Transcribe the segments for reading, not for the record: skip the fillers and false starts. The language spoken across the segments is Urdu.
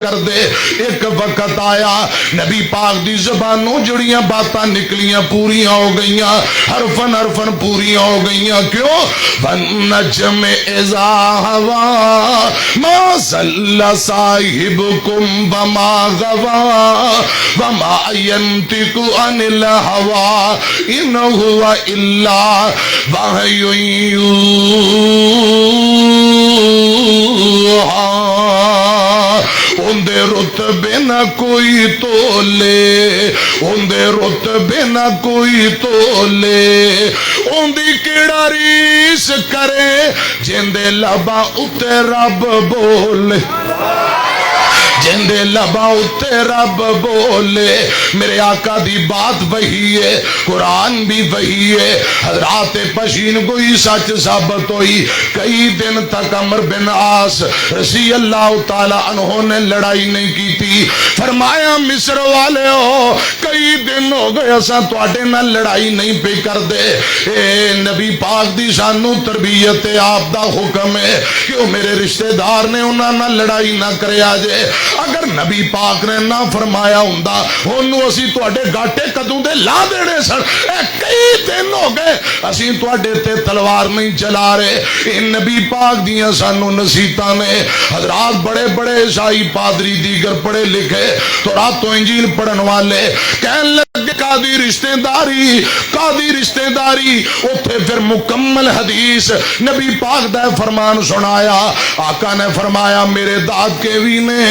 کر دے. ایک وقت آیا نبی پاک دی زبانوں جڑیاں باتاں نکلیاں پوریاں ہو گئیاں, حرفن حرفن پوریاں ہو گئیاں. کیوں؟ وَالنَّجْمِ إِذَا هَوَىٰ مَا ضَلَّ صَاحِبُكُمْ وَمَا غَوَىٰ وَمَا يَنطِقُ عَنِ الْهَوَىٰ إِنْ هُوَ إِلَّا وَحْيٌ يُوحَىٰ. اندے رتبے نہ کوئی تولے, اندے رتبے نہ کوئی تولے, اندی کیڑا ریس کرے جندے لباں اتے رب بولے, جندے لباں اتے رب بولے. میرے آقا دی بات وہی ہے, قرآن بھی وہی ہے. حضرات پشین گوئی سچ ثابت ہوئی. کئی دن تک عمر بن عاص رضی اللہ تعالی عنہ نے لڑائی نہیں کی تھی. فرمایا مصر والے ہو, کئی دن ہو گئے اساں تواڈے نال لڑائی نہیں پہ کر دے. اے نبی پاک دی سانو تربیت آپ دا حکم ہے کہ وہ میرے رشتہ دار نے انہاں نال لڑائی نہ کرے آجے. اگر نبی پاک نے نہ فرمایا ہوندا انہوں اسی تواڈے گاٹے کدوں دے لا دینے سن. کئی دن ہو گئے اسی تواڈے تے تلوار نہیں چلا رہے. ان نبی پاک دیاں سانو نصیحتاں نے. حضرات بڑے بڑے عیسائی پادری دیگر پڑھے لکھے تو راتوں انجیل پڑھن والے کہنے لگے قاضی رشتہ داری, قاضی رشتہ داری. اوتھے پھر مکمل حدیث نبی پاک دا فرمان سنایا. آقا نے فرمایا میرے داد کے بھی نے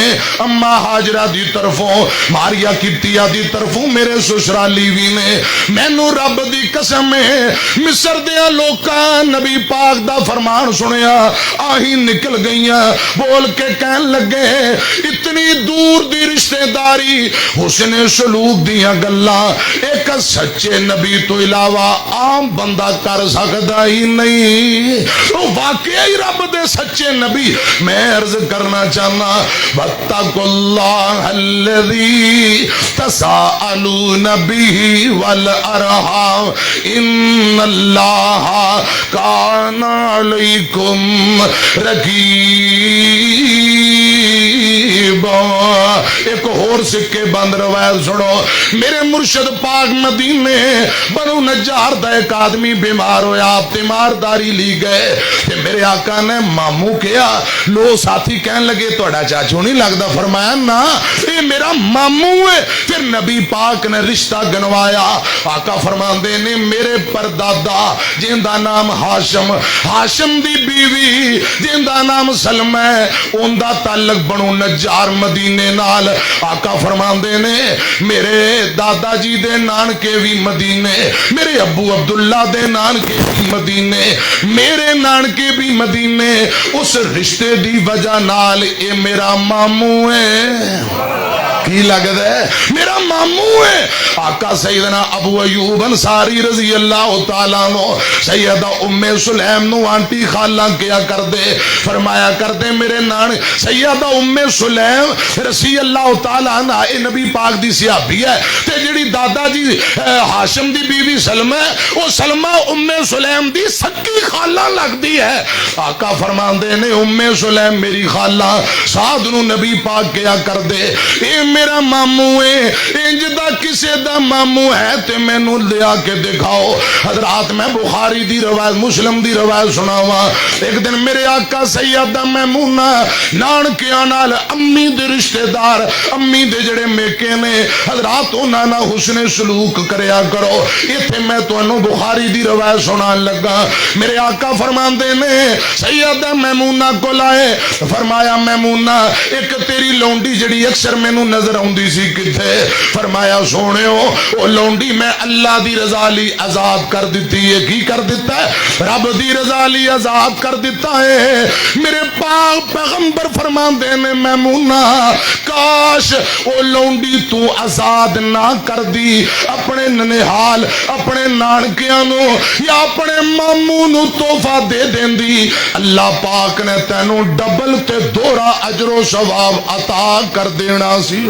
اما حاجرہ دی طرفوں, ماریا کپتیہ دی طرفوں, میرے سسرالی بھی نے. مینو رب دی قسم ہے مصر دیا لوکاں نبی پاک دا فرمان سنیا آہی نکل گئیاں بول کے کہن لگے اتنی دور دی رشتہ داری حسن سلوک دیاں گلاں ایک سچے نبی تو علاوہ عام بندہ کر سکتا ہی نہیں. تو واقعی رب دے سچے نبی. میں عرض کرنا چاہنا وَاتَّقُوا اللَّهَ الَّذِي تَسَاءَلُونَ بِهِ وَالْأَرْحَامَ إِنَّ اللَّهَ كَانَ عَلَيْكُمْ رَقِيبًا. ایک اور سکے بند روایت سنو. میرے مرشد پاک مدینے بنو نجار دا ایک آدمی بیمار ہویا, آپ تیمارداری لی گئے. میرے آقا نے ماموں کیا, لو ساتھی کہنے لگے توڑا چاچو نہیں لگتا. فرمایا نا یہ میرا ماموں ہے. پھر نبی پاک نے رشتہ گنوایا. آقا فرماندے نے میرے پردادا جن دا نام ہاشم, ہاشم دی بیوی جن دا نام سلمہ ہے, ان دا تعلق بنو نجار مدینے نال. آقا فرماندے نے میرے دادا جی دے نانکے بھی مدینے, میرے ابو عبداللہ دے نانکے بھی مدینے, میرے نانکے بھی مدینے. اس رشتے دی وجہ نال اے میرا ماموں ہے. کی لگتا ہے میرا ماموں ہے. آقا سیدنا ابو ایوب انصاری رضی اللہ تعالیٰ نو سیدہ ام سلیم نو آنٹی خالہ کیا کر دے, فرمایا کر دے میرے نان سیدہ ام سلیم رضی اللہ تعالیٰ عنہ اے نبی پاک دی صحابی ہے. تے جڑی دادا جی ہاشم دی بیوی سلمہ ہے وہ سلمہ ام سلیم دی سکی خالہ لگ دی ہے. آقا فرماندے نے ام سلیم میری خالہ سعد نو نبی پاک کیا کر دے اے میرا ماموں ہے. انج دا کسے دا ماموں ہے تے میں نو لیا کے دکھاؤ. حضرات میں بخاری دی روایت مسلم دی روایت سناواں. ایک دن میرے آقا سیدہ میمونہ نانکیاں نال امی دے رشتہ دار امی دے جڑے میکے نے حضرات انہاں نال حسن سلوک کریا کرو. ایتھے میں تانوں بخاری دی روایت سنان لگا. میرے آقا فرماندے نے سیدہ میمونہ کو لائے, فرمایا میمونہ ایک تیری لونڈی جڑی اکثر مینوں نظر آندی سی کتھے. فرمایا سونےو او لونڈی میں اللہ دی رضا لی آزاد کر دیتی ہے. کی کر دیتا ہے؟ رب دی رضا لی آزاد کر دیتا ہے. میرے پاک پیغمبر فرماندے نے میمونہ کاش او لونڈی تو آزاد نہ کر دی اپنے ننہال اپنے نانکیاں نو یا اپنے ماموں نو تحفہ دے دیندی, اللہ پاک نے تینوں ڈبل تے دورا اجر و ثواب عطا کر دینا سی.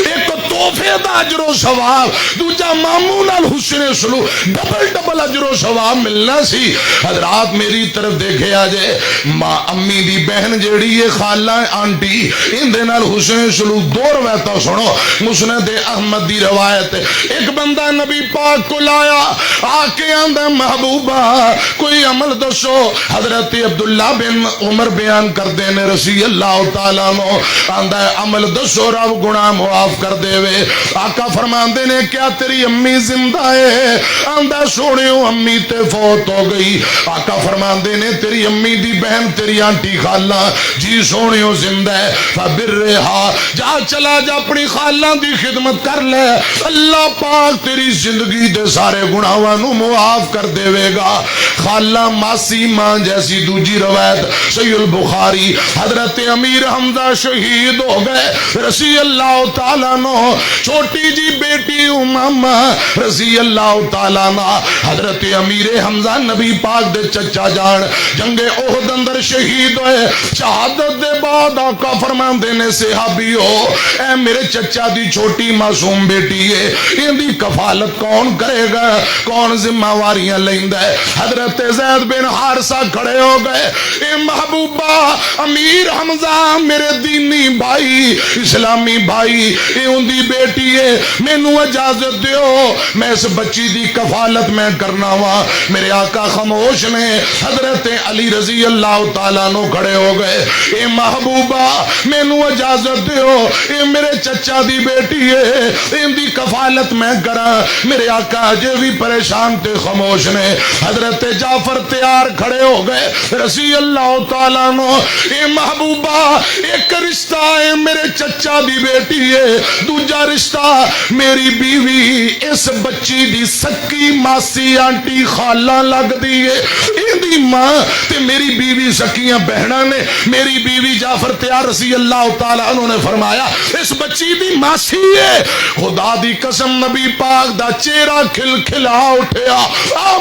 ایک تحفے دا اجر و ثواب، دوجا ماموں نال حسن سلوک، ڈبل اجر و ثواب ملنا سی۔ حضرات میری طرف دیکھے آجے، ماں امی دی بہن جیڑی ہے خالہ آنٹی، ان دے نال حسن سلوک دو روایتاں سنو۔ مسند احمد دی روایت، ایک بندہ نبی پاک کو لایا، آ کے آندہ محبوبہ کوئی عمل دسو۔ حضرت عبداللہ بن عمر بیان کر دینے رضی اللہ تعالیٰ عنہ، آندہ عمل دسو رب گناہ معاف کر دے وے۔ آقا فرمان دینے کیا تیری امی زندہ ہے؟ آندہ سوڑیوں امی تے فوت ہو گئی۔ آقا فرمان دینے تیری امی دی بہن تیری آنٹی خالہ جی سوڑیوں زندہ ہے، فبر رہا جا چلا جا اپنی خالہ دی خدمت کر لے، اللہ پاک تیری زندگی دے سارے گناہوں معاف کر دے گا۔ خالہ ماسی ماں جیسی دوجی روایت صحیح البخاری، حضرت امیر حمزہ شہید ہو گئے رضی اللہ تعالیٰ عنہ، چھوٹی جی بیٹی امامہ رضی اللہ تعالیٰ عنہ، حضرت امیر حمزہ نبی پاک دے چچا جان جنگ احد اندر شہید ہوئے۔ شہادت دے بعد آقا فرمان دینے صحابی ہو، اے میرے چچا دی چھوٹی معصوم بیٹی ہے، ان دی کفالت کون کرے گا، کون ذمہ واریاں لیندہ ہے؟ حضرت زید بن حارثہ کھڑے ہو گئے، اے محبوبہ امیر حمزہ میرے دینی بھائی اسلامی بھائی، اے ان دی بیٹی ہے، میں نو اجازت دیو میں اس بچی دی کفالت میں کرنا وا۔ میرے آقا خاموش نے، حضرت علی رضی اللہ تعالیٰ عنہ کھڑے ہو گئے، اے محبوبہ میں نو اجازت دیو، اے میرے چچا دی بیٹی ہے، ان دی کفالت میں کرا۔ میرے آقا جے بھی پریشان تے خاموش نے۔ حضرت جعفر تیار کھڑے ہو گئے رضی اللہ تعالیٰ عنہ، اے محبوبہ ایک رشتہ ہے میرے چچا دی بیٹی ہے، دوجا رشتہ میری بیوی اس بچی دی سکی ماسی آنٹی خالہ لگ دی ہے، ان دی ماں تے میری بیوی سکیاں بہنہ نے۔ میری بیوی جعفر تیار رضی اللہ تعالیٰ عنہ نے فرمایا اس بچی دی ماسی ہے۔ خدا دی قسم نبی پاک دا چہرہ کھل کھلا اٹھیا،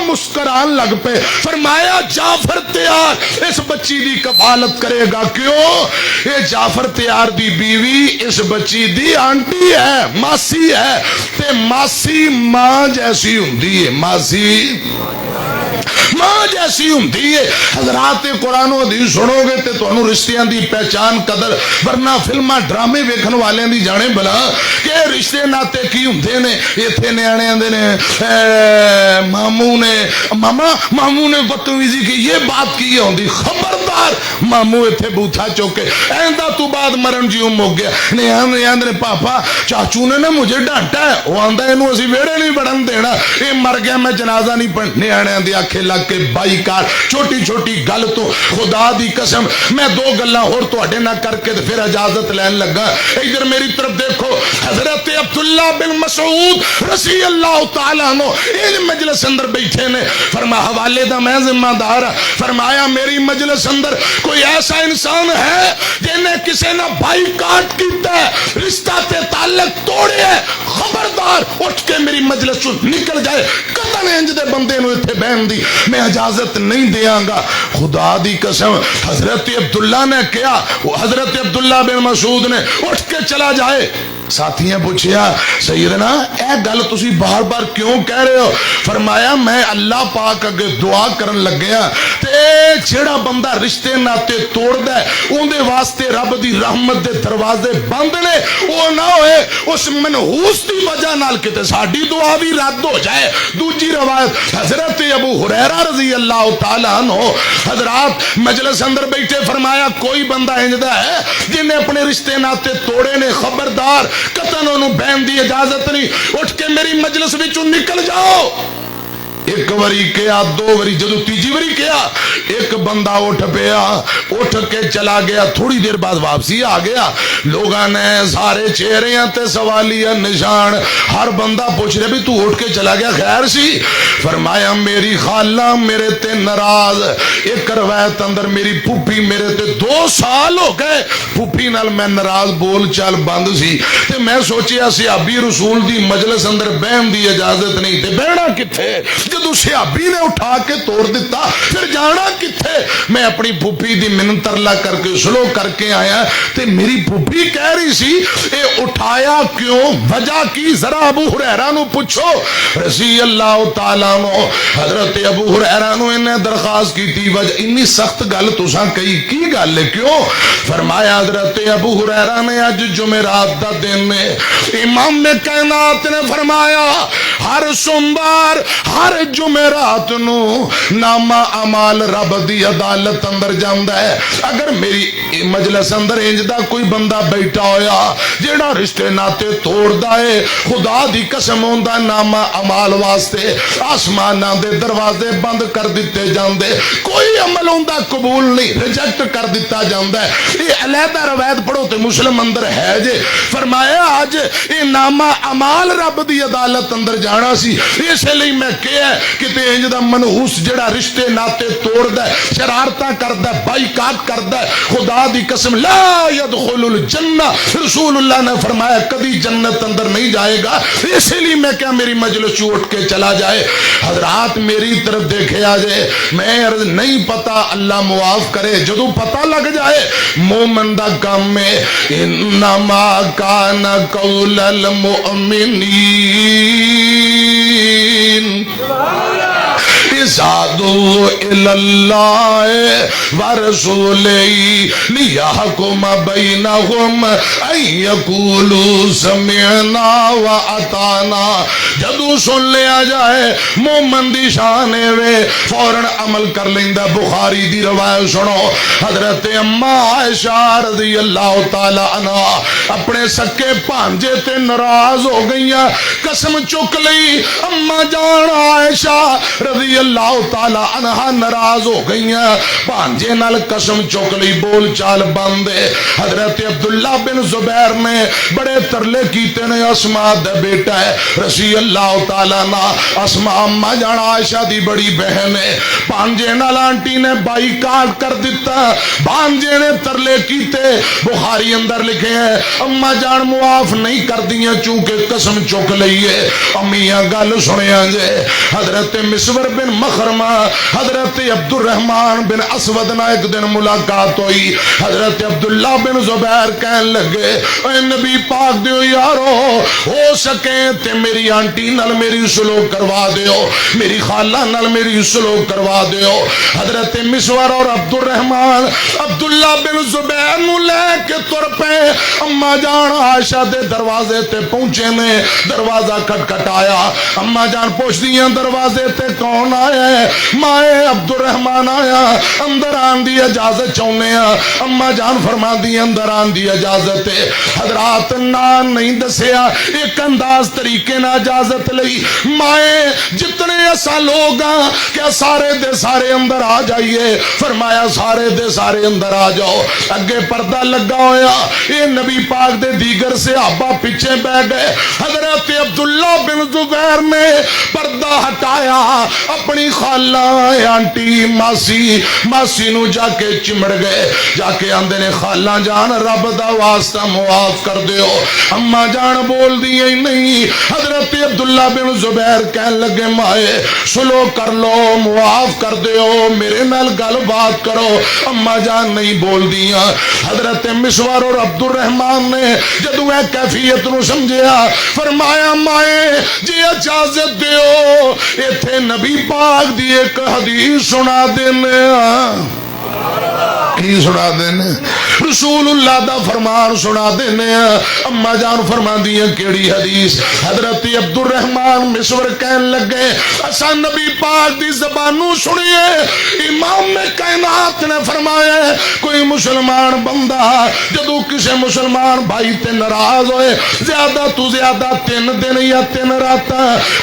مسکران لگ پہ، فرمایا جعفر تیار اس بچی دی کفالت کرے گا۔ کیوں؟ یہ جعفر تیار دی بیوی اس بچی دی آنٹی ہے، ماسی ہے، تے ماسی ماں جیسی ہوندی ہے، ماسی ماں جیسی ہوندی ہے۔ حضرات قرآن و حدیث سنو گے تے تانوں رشتیاں دی پہچان قدر، ورنہ فلماں ڈرامے ویکھن والے دی جانے بلا کہ رشتے ناتے کی ہوندے نے۔ ایتھے نیانے آندے نے ماموں نے ماموں نے بدتمیزی کی، یہ بات کی ہوندی، خبردار ماموں ایتھے بوتھا چوکے ایندا تو بعد مرن جیوں مک گیا۔ نیانے آندے نے پاپا چاچو نے نا مجھے ڈانٹا ہے، وہ آندا اینو اسی ویڑے نہیں بڑھن دینا، یہ مر گیا میں جنازہ نہیں پڑھ۔ نیانے دی آنکھیں لگ کے بائی کار چھوٹی چھوٹی گل تو خدا دی قسم میں دو گلاں اور تواڈے نہ کر کے پھر اجازت لین لگا۔ ادھر میری طرف دیکھو، حضرت عبداللہ بن مسعود رضی اللہ تعالیٰ عنہ ان مجلس اندر بیٹھے نے، فرمایا حوالے دا میں ذمہ دار، فرمایا میری مجلس اندر کوئی ایسا انسان ہے جنہیں کسی نے بائی کاٹ کیتا ہے، رشتہ تے تعلق توڑے ہے، خبردار اٹھ کے میری مجلس سے نکل جائے، قطن انج دے بندے نو ایتھے بہن دی میں اجازت نہیں دیاں گا۔ خدا دی قسم حضرت عبداللہ نے کیا، حضرت عبداللہ بن مسعود نے اٹھ کے چلا جائے۔ ساتھیاں پوچھیا سیدنا اے گل تسی بار بار کیوں کہہ رہے ہو؟ فرمایا میں اللہ پاک اگے دعا کرن لگیا تے جیڑا بندہ رشتے ناتے توڑ دے اون دے واسطے رب دی رحمت دے دروازے بند نے، او نہ ہوئے اس منحوس دی وجہ نال کتے ساڈی دعا بھی رد ہو جائے۔ دوجی روایت حضرت ابو ہریرہ رضی اللہ تعالیٰ عنہ حضرات مجلس اندر بیٹھے، فرمایا کوئی بندہ انجدہ ہے جن نے اپنے رشتے ناتے توڑے نے، خبردار قطن انہوں بہن دی اجازت نہیں، اٹھ کے میری مجلس وچوں نکل جاؤ۔ ایک وری کیا، دو وری، جدو تیجی وری کیا ایک بندہ اٹھ پیا، اٹھ کے چلا گیا، تھوڑی دیر بعد واپسی آ گیا۔ لوگاں نے سارے چہریاں تے سوالیہ نشان، ہر بندہ پوچھ رہے بھی تو اٹھ کے چلا گیا خیر سی؟ فرمایا میری خالہ میرے تے ناراض، ایک روایت اندر میری پھوپھی میرے تے 2 سال ہو گئے پھوپھی نال میں ناراض بول چال بند سی، تے میں سوچیا صحابی رسول دی مجلس اندر بہن دی اجازت نہیں تے بہنا کتھے؟ جدو سیابی نے اٹھا کے توڑ دیتا پھر جانا کتھے؟ میں اپنی پھوپھی دی منت ترلا کر کے سلو کر کے آیا تے میری پھوپھی کہہ رہی سی اے اٹھایا کیوں، وجہ کی؟ ذرا ابو ہریرہ نو پوچھو رضی اللہ تعالیٰ نو۔ حضرت ابو ہریرہ نو انہیں درخواست کی تھی وجہ انی سخت گل تساں کئی کی گل ہے کیوں؟ فرمایا حضرت ابو ہریرہ نے اج جمعرات دا دن ہے، امام کائنات نے فرمایا ہر سوموار ہر جمعرات نو نامہ اعمال رب دی عدالت اندر جاندا ہے۔ اگر میری مجلس اندر انج دا کوئی بندہ بیٹھا ہویا جیڑا رشتے ناتے توڑدا ہے، خدا دی قسم ہوندا نامہ اعمال واسطے آسماناں دے دروازے بند کر دیتے جاندے، کوئی عمل ہوندا قبول نہیں، ریجیکٹ کر دیتا جاندا ہے۔ یہ علیحدہ روایت پڑھو تے مسلم اندر ہے جے۔ فرمایا آج یہ نامہ اعمال رب دی عدالت اندر جانا سی، اس لیے میں کہیا کہ تے انج دا منحوس جڑا رشتے ناتے توڑدا ہے، شرارتاں کردا ہے، بائیکاٹ کردا ہے، خدا دی قسم لا يدخل الجنہ، رسول اللہ نے فرمایا کبھی جنت اندر نہیں جائے گا۔ اس لیے میں کیا میری مجلس اٹھ کے چلا جائے۔ حضرات میری طرف دیکھے آ جائے، میں عرض نہیں پتا، اللہ معاف کرے، جدو پتہ لگ جائے مومن دا کام میں انما کان قول المؤمنین ازادو الاللہ ورسولی لیحکم بینہم ان یقولوا سمعنا واطعنا۔ جدو سن لیا جائے مومن دی شان وے فوراً عمل کر لیندہ۔ بخاری دی روایت سنو، حضرت اما عائشہ رضی اللہ تعالی عنہ اپنے سکے پانجے تے ناراض ہو گئیاں، قسم چک لئی اما جان عائشہ رضی اللہ تعالی عنہ ناراض ہو گئیاں، پانجے نال قسم چک لئی، بول چال بندے۔ حضرت عبداللہ بن زبیر نے بڑے ترلے کیتے نے، اسماء دا بیٹا ہے رضی اللہ تعالی عنہ، اسماء اما جان عائشہ دی بڑی بہن ہے، پانجے نال آنٹی نے بائی کاٹ کر دیتا، بانجے نے ترلے کیتے، بخاری اندر لکھے ہیں اما جان معاف نہیں کر دیاں چونکہ قسم چک لئیے۔ امیاں گل سنیاں جے، حضرت مسور بن مخرمہ حضرت عبد الرحمن بن اسود نہ ایک دن ملاقات ہوئی، حضرت عبداللہ بن زبیر کہن لگے اے نبی پاک دیو یارو ہو سکے تے میری آنٹی نال میری سلوک کروا دیو، میری خالہ نال میری سلوک کروا دیو۔ حضرت مسور اور عبد الرحمن عبداللہ بن زبیر نو لے کے تر پہ اما جان عائشہ دے دروازے تے پہنچے نے، دروازہ کھٹکھٹایا، اما جان پوچھ دیاں دروازے تے کون آیا ہے؟ مائے عبد الرحمن آیا، اندر آن دی اجازت چاہنے ہیں۔ اما جان فرما دی اندر آن دی اجازت ہے۔ حضرات نام نہیں دسیا، ایک انداز طریقے نہ اجازت لئی، مائے جتنے ایسا لوگ ہیں کیا سارے دے سارے اندر آ جائیے؟ فرمایا سارے دے سارے اندر آ جاؤ۔ اگے پردہ لگا ہویا، یہ نبی پاک دے دیگر سے آبا پیچھے بہ گئے۔ حضرت عبداللہ بن زبیر نے پردہ ہٹایا، اپنی خالہ آنٹی ماسی نو جا کے چمڑ گئے، جا کے آندے نے خالہ جان رب دا واسطہ معاف کر دیو۔ اما جان بول دی نہیں۔ حضرت عبداللہ بن زبیر کہن لگے مائے سلو کر لو، معاف کر دیو، میرے نال گل بات کرو۔ اما جان نہیں بول دیاں۔ حضرت مسور اور عبد الرحمن نے جدو اے کیفیت نو سمجھیا، فرمایا مائے جی اجازت دیو، ایتھے نبی پاک دی ایک حدیث سنا دینے۔ کی سنا دینے؟ رسول اللہ دا فرمان سنا دینے۔ اما جان فرما دیا کیڑی حدیث؟ حضرت عبد الرحمن مسور کہن لگے اسا نبی پاک دی زبانوں سنیے، امام کائنات نے فرمایا کوئی مسلمان بندہ جدو کسے مسلمان بھائی تے ناراض ہوئے زیادہ تو زیادہ 3 دن یا 3 رات،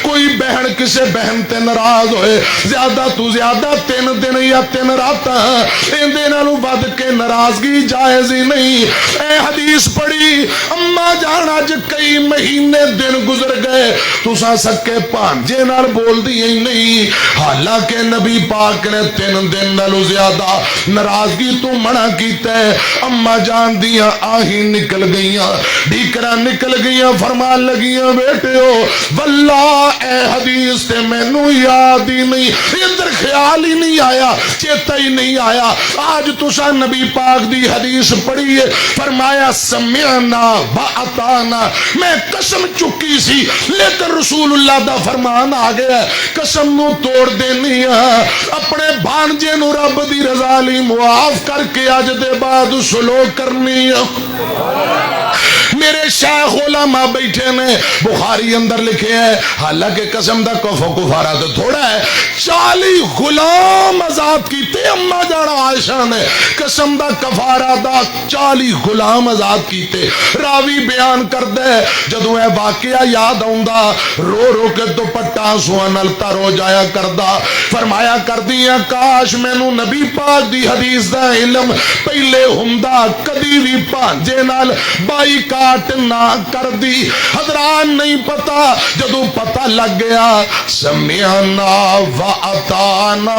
کوئی بہن کسے بہن تے ناراض ہوئے زیادہ تو زیادہ 3 دن یا 3 رات، ان دنوں ود کے ناراضگی جائز ہی نہیں. اے حدیث پڑھی اما جان اج کئی مہینے دن گزر گئے تساں سکے بھانجے نال بول دی ہی نہیں, حالانکہ نبی پاک نے 3 دن نالوں زیادہ ناراضگی تو منع کیتا ہے. اما جان دیاں آہیں نکل گئیاں, ڈیکراں نکل گئیاں, فرمان لگیاں بیٹیو واللہ اے حدیث تے مینوں یاد ہی نہیں, ادھر خیال ہی نہیں آیا, چیتا ہی نہیں آیا. آج تساں نبی پاک دی حدیث پڑھی ہے, فرمایا سمعنا واطعنا, میں قسم چکی سی لیکن رسول اللہ دا فرمان آ گیا قسم نو توڑ دینی ہاں, اپنے بھانجے نو رب دی رضا لی معاف کر کے اج دے بعد سلوک کرنی ہاں. میرے شیخ علماء بیٹھے نے بخاری اندر لکھے ہیں, حالانکہ قسم دا کفارہ تو تھوڑا ہے, 40 غلام آزاد کیتے اما جان عائشہ نے, قسم دا کفارہ دا 40 غلام آزاد کیتے. راوی بیان کردے جدوں اے واقعہ یاد آوندا رو رو کے دوپٹہ آنسواں نال تر ہو جایا کردا, فرمایا کردیاں کاش مینوں نبی پاک دی حدیث دا علم پہلے ہوندا, کدی بھی بھانجے نال بائی کاٹ نہ کر دی. حضرات نہیں پتا, جدو پتا لگ گیا سمعنا واطعنا,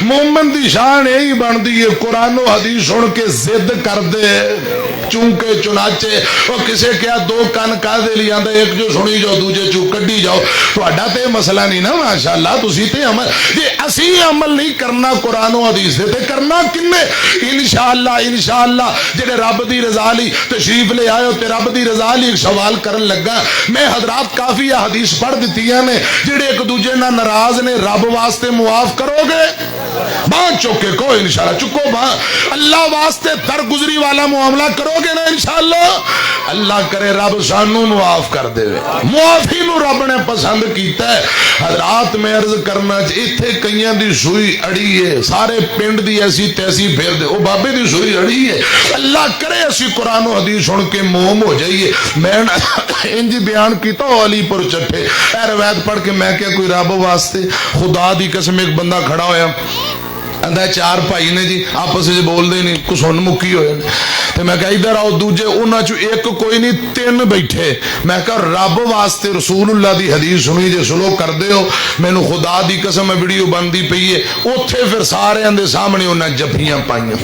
مومن دی شان یہی بن دی ہے قرآن و حدیث سن کے ضد کر دے چونکہ چنانچے وہ کسے کیا 2 کان کا دے لیا ایک جو سنی جاؤ دوجے چو کڈی جاؤ, تہاڈا تے مسئلہ نہیں نا ماشاءاللہ, تسی تے عمل یہ اسی عمل نہیں کرنا قرآن و حدیث تے کرنا کنے انشاءاللہ جڑے رب دی رضا لی تشریف لے آئے ہو تے رب دی رضا لی ایک سوال کرن لگا. میں حضرات کافی حدیث پڑھ دیتیاں نے, جڑے ایک دوجے نہ ناراض نے رب واسطے معاف کرو گے, باں چوکے کو انشاءاللہ چکو باں, اللہ واسطے درگزری والا معاملہ کرو گے نا انشاءاللہ, اللہ کرے رب سانو معاف کر دے. معافی نو رب نے پسند کیتا ہے. حضرات میں عرض کرنا ایتھے کئیاں دی سوئی اڑی ہے, سارے پنڈ دی ایسی تیسی پھیر دے, او بابے دی سوئی اڑی ہے, اللہ کرے اسی قرآن و حدیث سن کے موم ہو جائیے. میں انجی بیان کیتا ہو علی پر چٹھے اے روایت پڑھ کے میں کہ کوئی رب واسطے خدا دی قسم ایک بندہ کھڑا ہویا اندھا 4 بھائی نے جی آپس سے بول دے نہیں کچھ سن مکی ہوئے, تو میں کہا ادھر آؤ دوجے انہاں چو ایک کوئی نہیں 3 بیٹھے, میں کہا رب واسطے رسول اللہ دی حدیث سنی جے سلو کر دے ہو, میں نو خدا دی قسم ویڈیو بندی پئی ہے. اوتھے پھر سارے اندے سامنے انہاں جفیاں پائیاں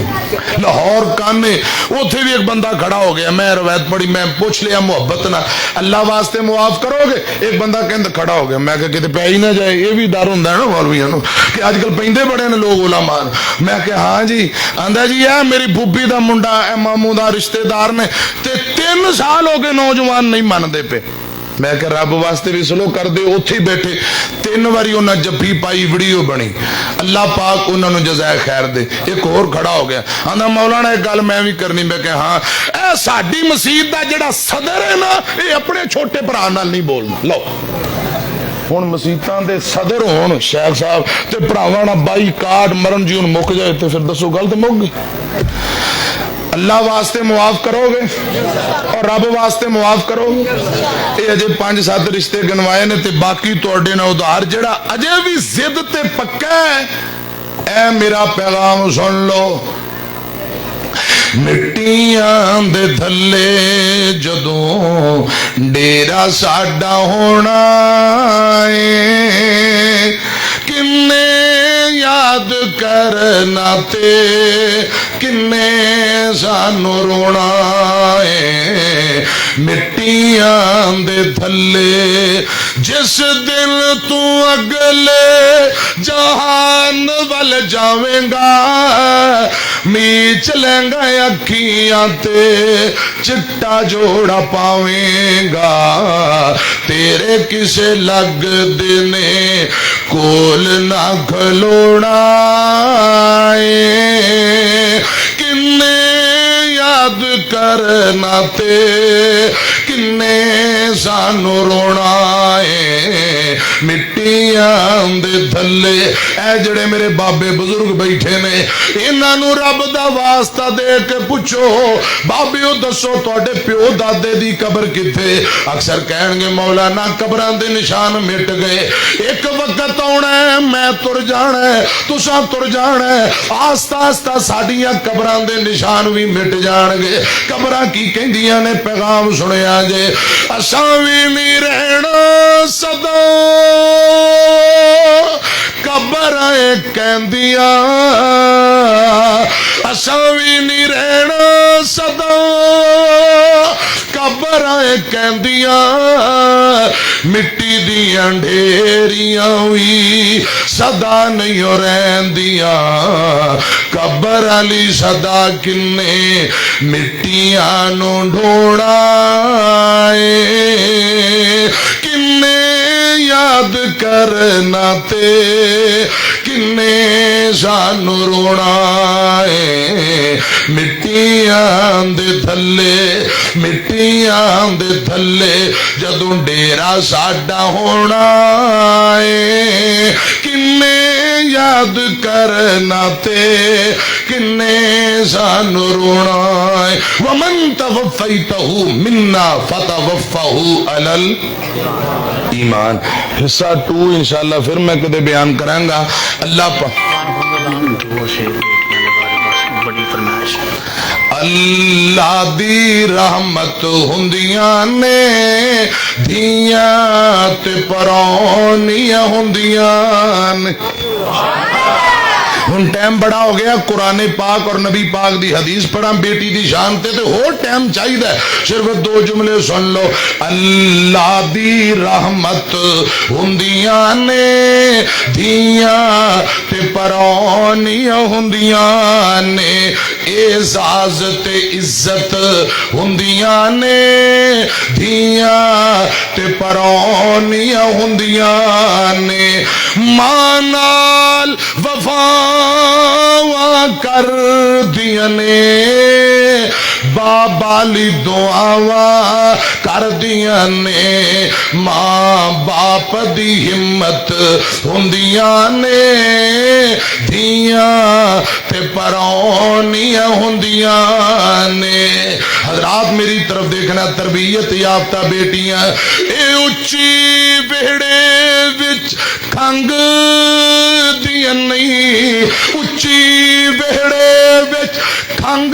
لاہور کانے, اوتھے بھی ایک بندہ کھڑا ہو گیا, میں روایت پڑھی میں پوچھ لیا محبت نہ اللہ واسطے معاف کرو گے, ایک بندہ کہندا کھڑا ہو گیا, میں کہا کتے پہ ہی نہ جائے, یہ بھی ڈر ہوندا ہے نا مولویاں نو کہ اج کل پیندے بڑے نے لوگ علماء. میں کہ ہاں جی, آندا جی اے میری پھوپھی دا منڈا اے ماموں دا رشتہ دار نے تے 3 سال ہو گئے نوجوان نہیں مندے پہ. میں کہ رب واسطے بھی سلو کر دے, اوتھے بیٹھے 3 واری انہاں جفی پائی ویڈیو بنی, اللہ پاک انہاں نو جزائے خیر دے. ایک اور کھڑا ہو گیا آندا مولانا ایک گل میں بھی کرنی, میں کہ ہاں اے ساڈی مسجد دا جڑا صدر ہے نا اے اپنے چھوٹے بھرا نال نہیں بولنا. لو ہن مسیتاں دے صدر ہون شیخ صاحب تے بھراواں نال بائی کاٹ مرن جی ہن مک جائے تے پھر دسو گل تے مک گئی. اللہ واسطے معاف کرو گے اور رب واسطے معاف کرو گے. یہ اجے 5-7 رشتے گنوائے نے تے باقی تواڈے نال ادھار جڑا اجے بھی ضد تے پکا ہے, اے میرا پیغام سن لو. مٹیاں دے تھلے جدوں ڈیرا ساڈا ہونا ہے, کنے یاد کرنا تے کنے سانو رونا ہے. مٹیاں دے تھلے جس دن تو اگلے جہان ول جاویں گا, میچ لیں گا اکھیاں تے چٹا جوڑا پاویں گا, تیرے کسے لگ دینے کول نہ کھلونا ہے. کنے یاد کرنا تے کنے سانو رونا ہے مٹیاں دے دھلے اے جڑے میرے بابے بزرگ بیٹھے نے انہاں نو رب دا واسطہ دے کے پوچھو بابیو دسو تواڈے پیو دادے دی قبر کتے اکثر کہن گے مولانا قبراں دے نشان مٹ گئے ایک وقت آنا ہے میں تر جانا ہے تساں تر جانا ہے آستہ آستہ ساڈیاں قبراں دے نشان بھی مٹ جان گے قبراں کی کہندیاں نے پیغام سنیا جے اساں وی نہیں رہنا سدا قبراں کہندیاں اساں وی نہیں رہنا سدا قبراں کہندیاں مٹی دیاں ڈھیریاں وی صدا نہیں رہندیاں قبر علی صدا کنے مٹیاں نو ڈھوڑا کنے یاد کرنا تے کنے سانو رونا مٹیاں دے تھلے مٹیاں دے تھلے جدوں ڈیرا ساڈا ہونا ہے کنے یاد کرنا تے کنے سانو رونا ہے ومن توفیتہ منا فتوفہ علی ایمان حصہ 2 انشاءاللہ پھر میں کدے بیان کروں گا اللہ اللہ دی رحمت ہوندیاں نے دھیاں تے پرونیاں ہوندیاں نے ہن ٹائم بڑا ہو گیا قرآن پاک اور نبی پاک دی حدیث پڑھا بیٹی دی شان تے ہو ٹائم چاہیے صرف 2 جملے سن لو اللہ دی رحمت ہوندیاں نے دھیاں تے پرونیاں ہوندیاں نے اعزاز تے عزت ہوندیاں نے دھیاں تے پرونیاں ہوندیاں نے ماں نال وفا کر دیا نے بابا لی دعاواں کر دیا نے ماں باپ دی ہمت ہوندیاں نے دھیاں تے پرونیاں ہوندیاں نے حضرات میری طرف دیکھنا تربیت یافتہ بیٹیاں اے اچھی بیڑے وچ کھنگ دیا نہیں اچھی بیڑے وچ کھنگ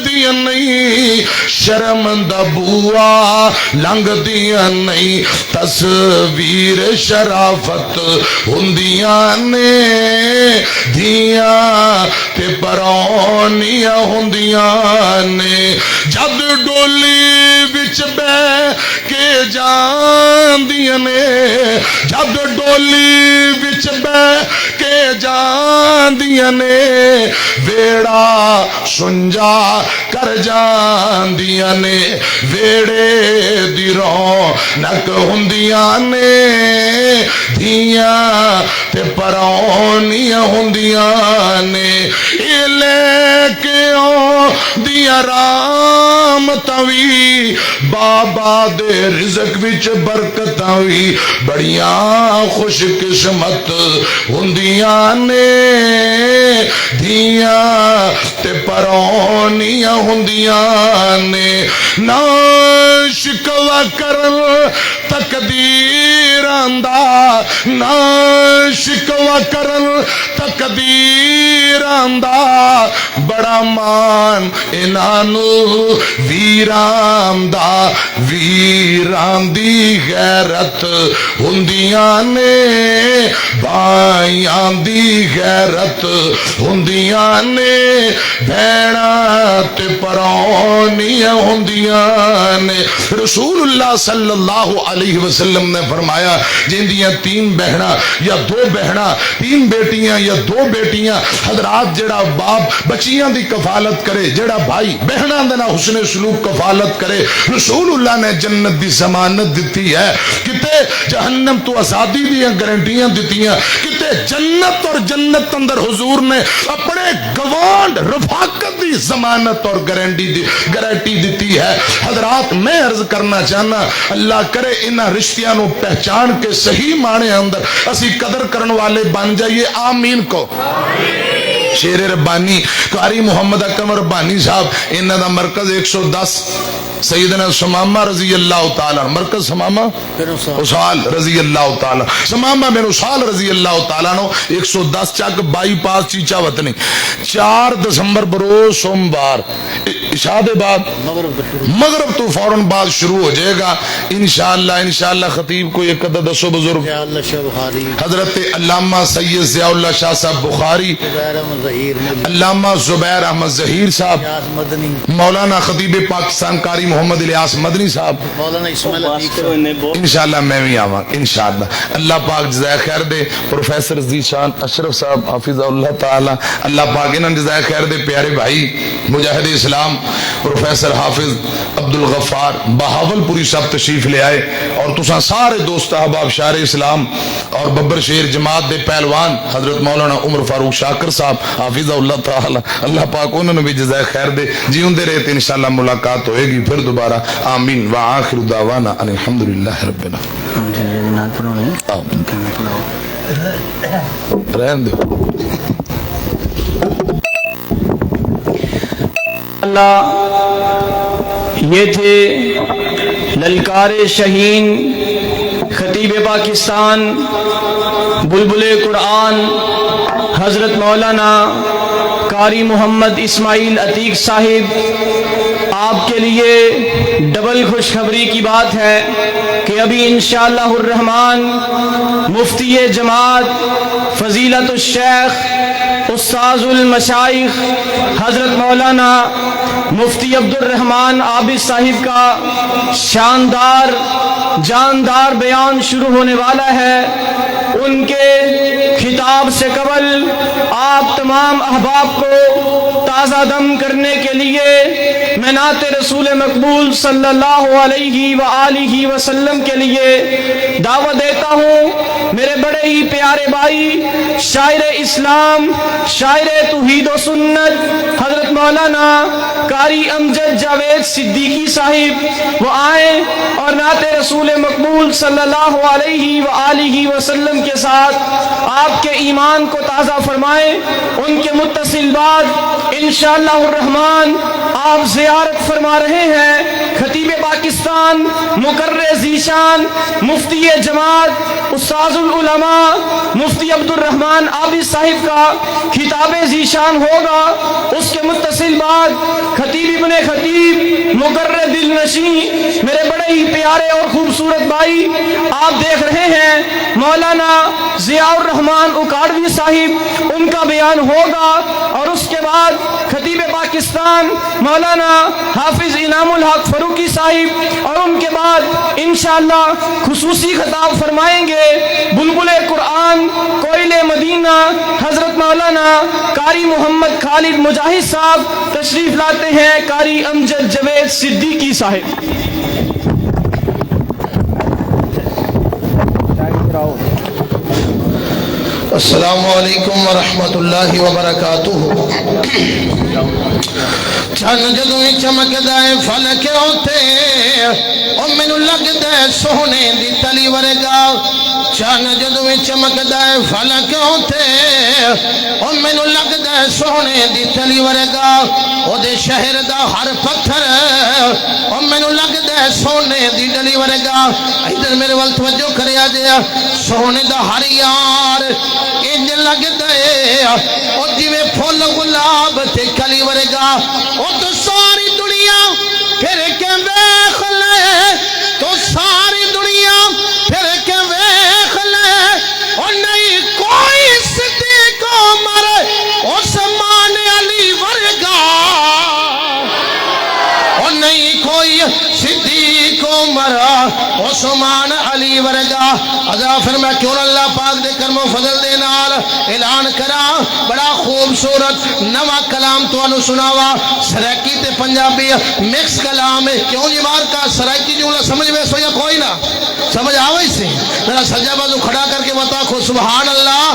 دیا نہیں شرم دا بوا لنگ دیا نہیں تصویر شرافت ہوندیاں نے دھیاں تے پرونیاں ہوندیاں نے جد ڈولی وچ بہ کے جاندیاں نے جد ڈولی وچ بہ کے جاندیاں نے ویڑا سنجا کر جاندیاں نے ویڑے دی رونق ہوندیاں نے دھیاں تے پرونیاں ہوندیاں نے اے لے کے دیاں رحمتاں وی بابا دے رزق وچ برکتاں وی بڑیاں خوش قسمت ہوندیاں نے دھیاں تے پرونیاں ہوندیاں نے نہ شکوا کرن تقدیراں دا نہ شکوا کرن تقدیراں دا بڑا مان انہاں نو ویراں دا ویراں دی غیرت ہوندیاں نے بائیاں دی غیرت ہوندیاں نے بھیڑاں تے پرونیاں ہوندیاں نے رسول اللہ صلی اللہ علیہ وسلم نے فرمایا جندیاں 3 بہنا یا 2 بہنا 3 بیٹیاں یا 2 بیٹیاں حضرات جڑا باپ بچیاں دی کفالت کرے جڑا بھائی بہنا دے نال حسن سلوک کفالت کرے رسول اللہ نے جنت دی ضمانت دیتی ہے کتے جہنم تو آزادی دی گارنٹیاں دیتیاں کتے جنت اور جنت اندر حضور نے اپنے گوانڈ رفاقت دی ضمانت اور گارنٹی دیتی ہے حضرات میں عرض کرنا چاہنا اللہ کرے انہاں رشتیاں نو پہچان کے صحیح معنی اندر اسی قدر کرن والے بن جائیے آمین کو شیر ربانی قاری محمد اکرم ربانی صاحب انہاں دا مرکز 110 سیدنا سمامہ رضی اللہ تعالیٰ مرکز سمامہ اسال رضی اللہ تعالیٰ سمامہ بن اسال رضی اللہ تعالیٰ نو 110 چک بائی پاس چیچا وطنی 4 دسمبر بروز سوموار عشاء دے بعد مغرب تو فوراً بعد شروع ہو جائے گا انشاءاللہ خطیب کو ایک قدر دسو بزرگ حضرت علامہ سید ضیاء اللہ شاہ صاحب بخاری علامہ زبیر احمد ظہیر صاحب مولانا خطیب پاکستان قاری محمد الیاس مدنی صاحب انشاءاللہ میں بھی آواں انشاءاللہ اللہ پاک جزائے خیر دے پروفیسر ذیشان اشرف صاحب حافظ اللہ تعالی اللہ پاک انہاں جزائے خیر دے پیارے بھائی مجاہد اسلام پروفیسر حافظ عبد الغفار بہاول پوری صاحب تشریف لے آئے اور تساں سارے دوست احباب شاعر اسلام اور ببر شیر جماعت دے پہلوان حضرت مولانا عمر فاروق شاکر صاحب حافظ اللہ تعالی اللہ پاک انہوں نے بھی جزائے خیر دے جیوندے رہتے انشاءاللہ ملاقات ہوئے گی پھر دوبارہ آمین وآخر دعوانا ان الحمدللہ رب العالمین رہن دے اللہ یہ تھے للکار شہین خطیب پاکستان بلبل قرآن حضرت مولانا قاری محمد اسماعیل عتیق صاحب آپ کے لیے ڈبل خوشخبری کی بات ہے کہ ابھی انشاءاللہ الرحمن مفتی جماعت فضیلت الشیخ استاذ المشائخ حضرت مولانا مفتی عبد الرحمن عابد صاحب کا شاندار جاندار بیان شروع ہونے والا ہے ان کے خطاب سے قبل آپ تمام احباب کو تازہ دم کرنے کے لیے میں نعت رسول مقبول صلی اللہ علیہ وآلہ وسلم کے لیے دعوت دیتا ہوں میرے بڑے ہی پیارے بھائی شاعر اسلام شاعر توحید و سنت حضرت مولانا قاری امجد جاوید صدیقی صاحب وہ آئیں اور نعت رسول مقبول صلی اللہ علیہ وآلہ وسلم کے ساتھ آپ کے ایمان کو تازہ فرمائیں ان کے متصل بعد انشاءاللہ الرحمن آپ زیارت فرما رہے ہیں خطیب پاکستان مقرر ذیشان مفتی جماعت استاذ العلماء مفتی عبد الرحمن عابد صاحب کا خطاب ذیشان ہوگا اس کے متصل بعد خطیب ابن خطیب مقرر دل نشین میرے بڑے ہی پیارے اور خوبصورت بھائی آپ دیکھ رہے ہیں مولانا ضیاء الرحمن اکاڑوی صاحب ان کا بیان ہوگا اور اس کے بعد خطیب پاکستان مولانا حافظ انعام الحق فاروقی صاحب اور ان کے بعد انشاءاللہ خصوصی خطاب فرمائیں گے بلبل قرآن کوئل مدینہ حضرت مولانا قاری محمد خالد مجاہد صاحب تشریف لاتے ہیں قاری امجد جاوید صدیقی صاحب السلام علیکم ورحمۃ اللہ وبرکاتہ چن جدوں چمکدا ہے فلک اوتے او مینوں لگدا ہے سونے دی تلی ورگا چن جدوں چمکدا ہے فلک اوتے او مینوں لگدا ہے سونے دی تلی ورگا او دے شہر دا ہر پتھر او مینوں لگدا ہے سونے دی ڈلی ورگا ادھر میرے ول توجہ کریا جے سونے دا ہر یار انج لگدا ہے او جویں پھل گلاب تے کلی ورگا او تو ساری دنیا پھر کے ویکھ لے تو ساری دنیا پھر کے ویکھ لے او نہیں کوئی صدیق عمر عثمان علی ورگا او نہیں کوئی صدیق عمر عثمان علی ورگا اذا فرمایا کیوں اللہ پاک دے کرم و فضل دے نال اعلان کرا بڑا خوبصورت نواں کلام تانوں سناوا سرائکی تے پنجابی مکس کلام ہے کیوں جی بار کا سرائکی جملہ سمجھ میں سو یا کوئی نہ سمجھ آوے سے ذرا سجا بازو کھڑا کر کے بتا خو سبحان اللہ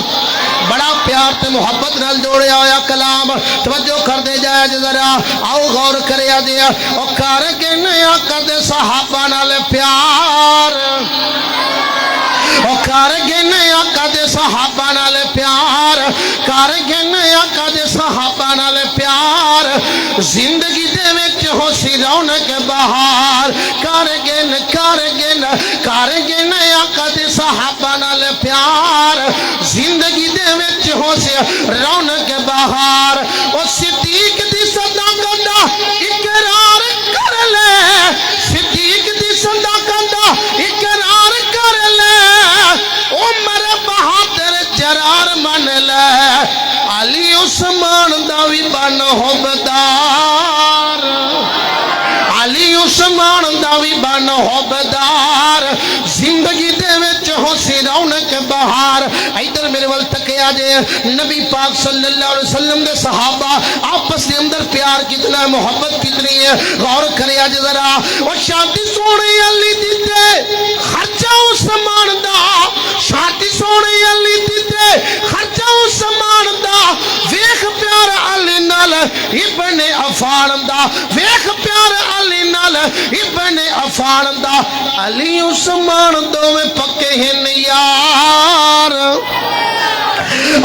بڑا پیار تے محبت نال جوڑیا ہویا کلام توجہ کر دے جائے ذرا آؤ غور کریا دے او کر کے نیا کدے صحابہ نال پیار او کر کے نیا کدے صحابہ نال پیار کر کے نیا کدے صحابہ نال پیار زندگی دے وچ ہو سی رونق بہار کر کے نیا کدے صحابہ نال پیار زندگی دے وچ ہو سی رونق بہار او صدیق دی صداقت دا اقرار کر لے صدیق دی صداقت دا اقرار کر لے عمر بہادر جرار من لے علی عثمان دا وی بن حبدار علی عثمان دا وی بن حبدار زندگی دے وچ ہو سی رونق بہار ادھر میرے ول تکیا جے نبی پاک صلی اللہ علیہ وسلم دے صحابہ آپس کے اندر پیار کتنا ہے محبت کتنی ہے غور کریا جے ذرا او شادی سونے علی دیتے خرچہ عثمان دا شادی سونے علی دیتے خرچہ عثمان دا ویکھ پیار علی نال ابن عفان دا ویکھ پیار علی نال ابن عفان دا علی عثمان دو میں پکے ہیں یار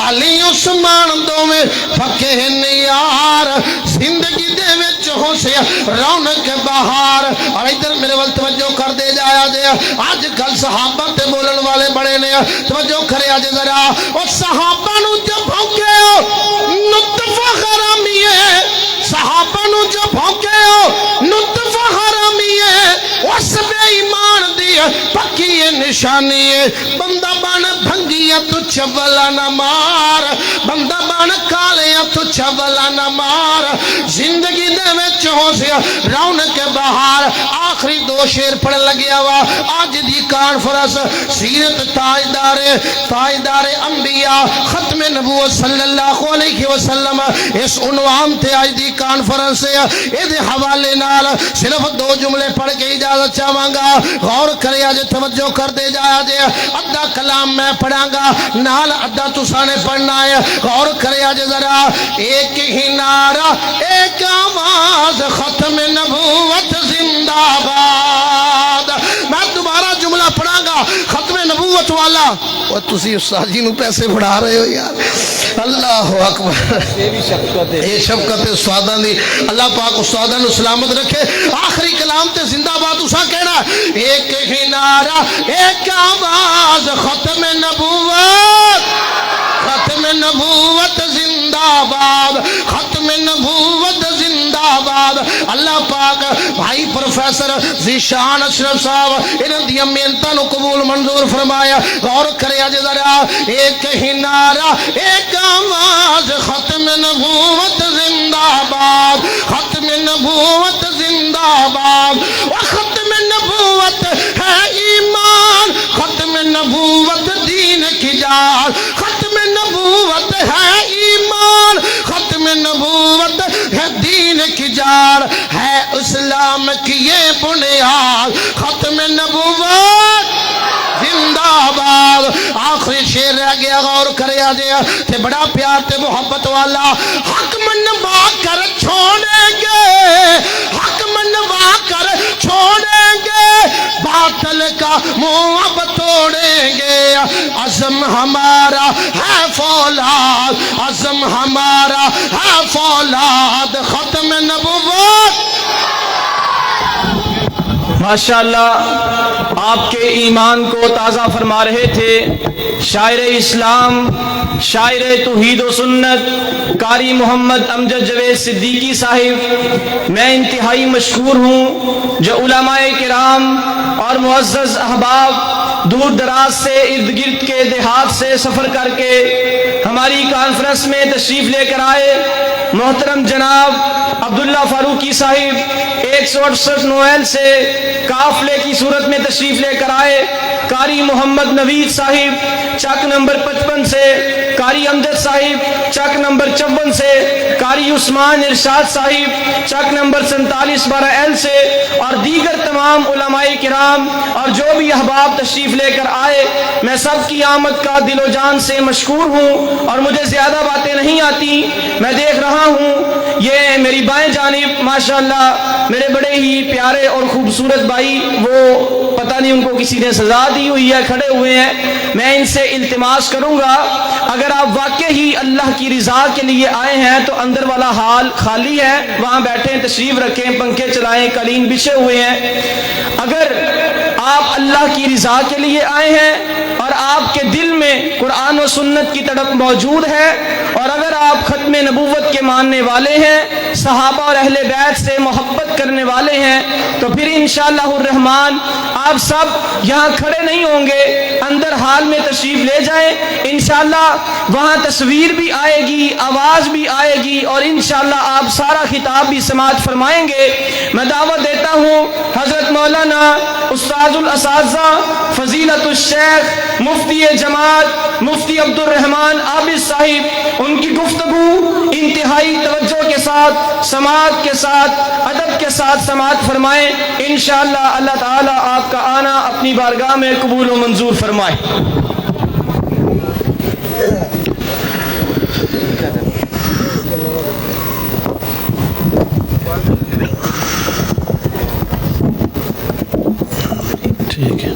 علی عثمان دو میں پکے ہیں یار زندگی دے وچ ہو سے رونق بہار اور ادھر میرے ول توجہ کر دے جایا جے آج کل صحابہ تے بولن والے بڑے نے توجہ کرے آج ذرا او صحابہ نو جب بھونکے ہو نطفہ حرامی ہے صحابہ نو جب بھونکے ہو نطفہ حرامی ہے اس بے ایمان دی پکی نشانی ہے بندہ بان بھنگیا تو چولا نہ مار بندہ بان کالیا تو چولا نہ مار زندگی دے وچ ہو سی رونق بہار آخری دو شعر پڑھ لگیا وا آج دی کانفرنس سیرت تاجدار انبیاء ختم نبوت صلی اللہ علیہ وسلم اس عنوان تے آج دی کانفرنس ہے اے دے حوالے نال صرف دو جملے پڑھ کے اجازت چاہواں گا غور کرے آج توجہ کر دے جایا جے ادھا کلام میں پڑھاں گا نال ادھا تسانے پڑھنا ہے غور کرے آج ذرا ایک ہی نعرہ ایک آواز ختم نبوت زندہ باد میں دوبارہ جملہ پڑھاں گا ختم نبوت والا اور تسی استاد جی نو پیسے پڑھا رہے ہو یار اللہ اکبر یہ شفقت استاداں دی اللہ پاک استاداں نو سلامت رکھے آخری کلام تے زندہ باد اساں کہنا ایک ہی نعرہ ایک آواز ختم نبوت زندہ باد ختم نبوت زندہ باد اللہ پاک بھائی پروفیسر ذیشان اشرف صاحب انہاں دی محنتاں نو قبول منظور فرمایا غور کرے اج ذرا ایک ہی نعرہ ایک آواز ختم نبوت زندہ باد ختم نبوت زندہ باد ختم نبوت ہے ایمان ختم نبوت دین کی جان ختم نبوت ہے ایمان ختم نبوت ہے دین کی جان ہے اسلام کی یہ بنیاد ختم نبوت زندہ باد آخری شعر رہ گیا غور کریا دیا تے بڑا پیار تے محبت والا حق منوا کر چھوڑیں گے حق منوا کر چھوڑیں گے باطل کا منہ اب توڑیں گے عزم ہمارا ہے فولاد عزم ہمارا ہے فولاد ختم نبوت ماشاءاللہ آپ کے ایمان کو تازہ فرما رہے تھے شاعر اسلام شاعر توحید و سنت قاری محمد امجد جوید صدیقی صاحب میں انتہائی مشکور ہوں جو علماء کرام اور معزز احباب دور دراز سے ارد گرد کے دیہات سے سفر کر کے ہمارے ہماری کانفرنس میں تشریف لے کر آئے محترم جناب عبداللہ فاروقی صاحب 168 نویل سے قافلے کی صورت میں تشریف لے کر آئے، قاری محمد نوید صاحب چک نمبر 55 سے، قاری امجد صاحب چک نمبر 54 سے، قاری عثمان ارشاد صاحب چک نمبر 4712 سے، اور دیگر تمام علماء کرام اور جو بھی احباب تشریف لے کر آئے، میں سب کی آمد کا دل و جان سے مشکور ہوں، اور مجھے زیادہ باتیں نہیں آتی۔ میں دیکھ رہا ہوں یہ میری بائیں جانب ماشاءاللہ میرے بڑے ہی پیارے اور خوبصورت بھائی، وہ پتہ نہیں ان کو کسی نے سزا دی ہوئی ہے، کھڑے ہوئے ہیں۔ میں ان سے التماس کروں گا اگر آپ واقع ہی اللہ کی رضا کے لیے آئے ہیں تو اندر والا حال خالی ہے، وہاں بیٹھیں، تشریف رکھیں، پنکھے چلائیں، قالین بچھے ہوئے ہیں۔ اگر آپ اللہ کی رضا کے لیے آئے ہیں اور آپ کے دل میں قرآن و سنت کی تڑپ موجود ہے، اور اگر آپ ختم نبوت کے ماننے والے ہیں، صحابہ اور اہل بیت سے محبت کرنے والے ہیں، تو پھر انشاءاللہ الرحمن آپ سب یہاں کھڑے نہیں ہوں گے، اندر حال میں تشریف لے جائیں، انشاءاللہ وہاں تصویر بھی آئے گی، آواز بھی آئے گی، اور انشاءاللہ آپ سارا خطاب بھی سماعت فرمائیں گے۔ میں دعوت دیتا ہوں حضرت مولانا استاذ الاساتذہ فضیلت الشیخ مفتی جماعت مفتی عبد الرحمن عابد صاحب، ان کی گفتگو انتہائی توجہ کے ساتھ، سماعت کے ساتھ، ادب کے ساتھ سماعت فرمائیں۔ انشاءاللہ اللہ تعالی آپ کا آنا اپنی بارگاہ میں قبول و منظور فرمائے۔ ٹھیک ہے،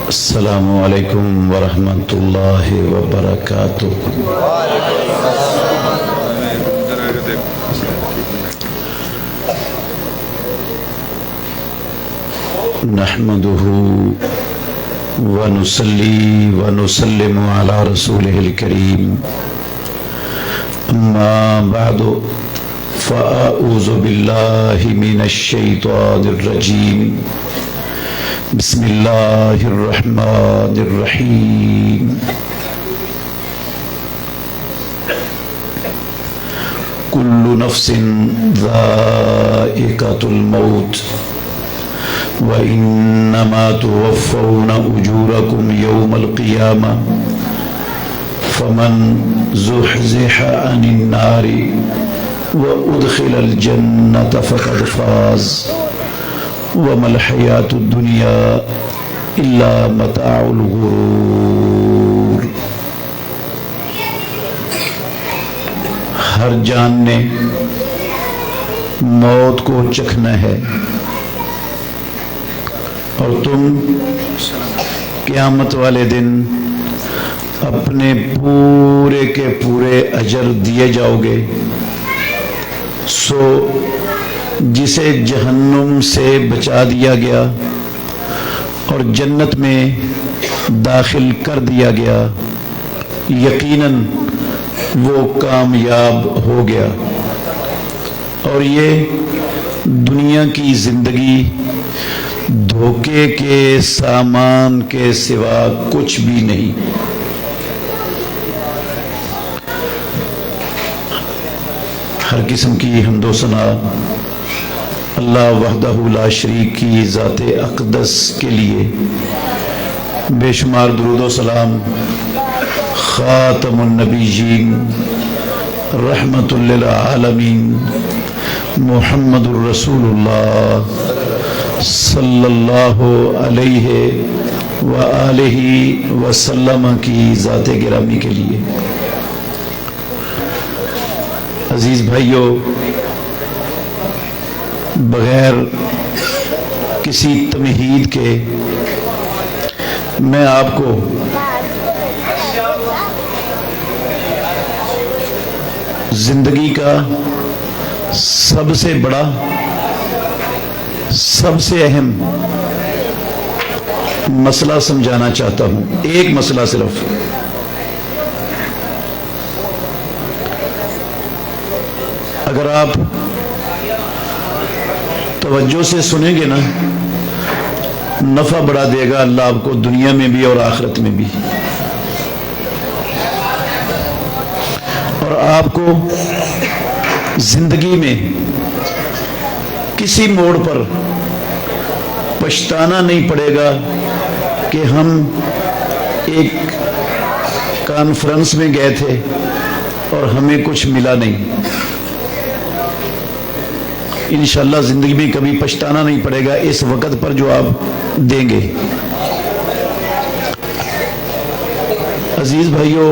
السلام علیکم ورحمۃ اللہ وبرکاتہ۔ نحمده ونصلي ونسلم على رسوله الكريم، أما بعد فأعوذ بالله من الشيطان الرجيم، بسم الله الرحمن الرحيم۔ كل نفس ذائقة الموت وإنما توفون أجوركم يوم القيامة، فمن زحزح عن النار وأدخل الجنة فقد فاز، وما الحياة الدنيا إلا متاع الغرور۔ ہر جان نے موت کو چکھنا ہے، اور تم قیامت والے دن اپنے پورے کے پورے اجر دیے جاؤ گے۔ سو جسے جہنم سے بچا دیا گیا اور جنت میں داخل کر دیا گیا، یقیناً وہ کامیاب ہو گیا، اور یہ دنیا کی زندگی دھوکے کے سامان کے سوا کچھ بھی نہیں۔ ہر قسم کی حمد و ثنا اللہ وحدہ لا شریک کی ذات اقدس کے لیے، بے شمار درود و سلام خاتم النبیین رحمت للعالمین محمد الرسول اللہ صلی اللہ علیہ وآلہ وسلم کی ذات گرامی کے لیے۔ عزیز بھائیو، بغیر کسی تمہید کے میں آپ کو زندگی کا سب سے بڑا، سب سے اہم مسئلہ سمجھانا چاہتا ہوں۔ ایک مسئلہ صرف، اگر آپ توجہ سے سنیں گے نا، نفع بڑھا دے گا اللہ آپ کو دنیا میں بھی اور آخرت میں بھی، اور آپ کو زندگی میں کسی موڑ پر پچھتانا نہیں پڑے گا کہ ہم ایک کانفرنس میں گئے تھے اور ہمیں کچھ ملا نہیں۔ انشاءاللہ زندگی میں کبھی پچھتانا نہیں پڑے گا اس وقت پر جو آپ دیں گے۔ عزیز بھائیوں،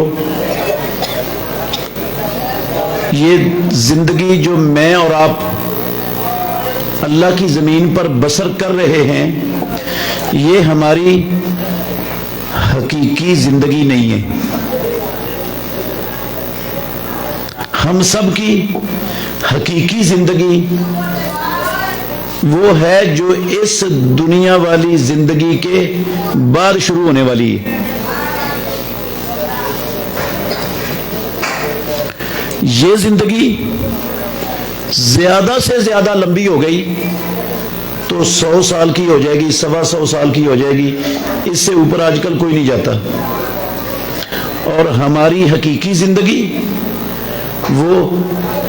یہ زندگی جو میں اور آپ اللہ کی زمین پر بسر کر رہے ہیں، یہ ہماری حقیقی زندگی نہیں ہے۔ ہم سب کی حقیقی زندگی وہ ہے جو اس دنیا والی زندگی کے بعد شروع ہونے والی ہے۔ یہ زندگی زیادہ سے زیادہ لمبی ہو گئی تو 100 سال کی ہو جائے گی، 125 سال کی ہو جائے گی، اس سے اوپر آج کل کوئی نہیں جاتا۔ اور ہماری حقیقی زندگی وہ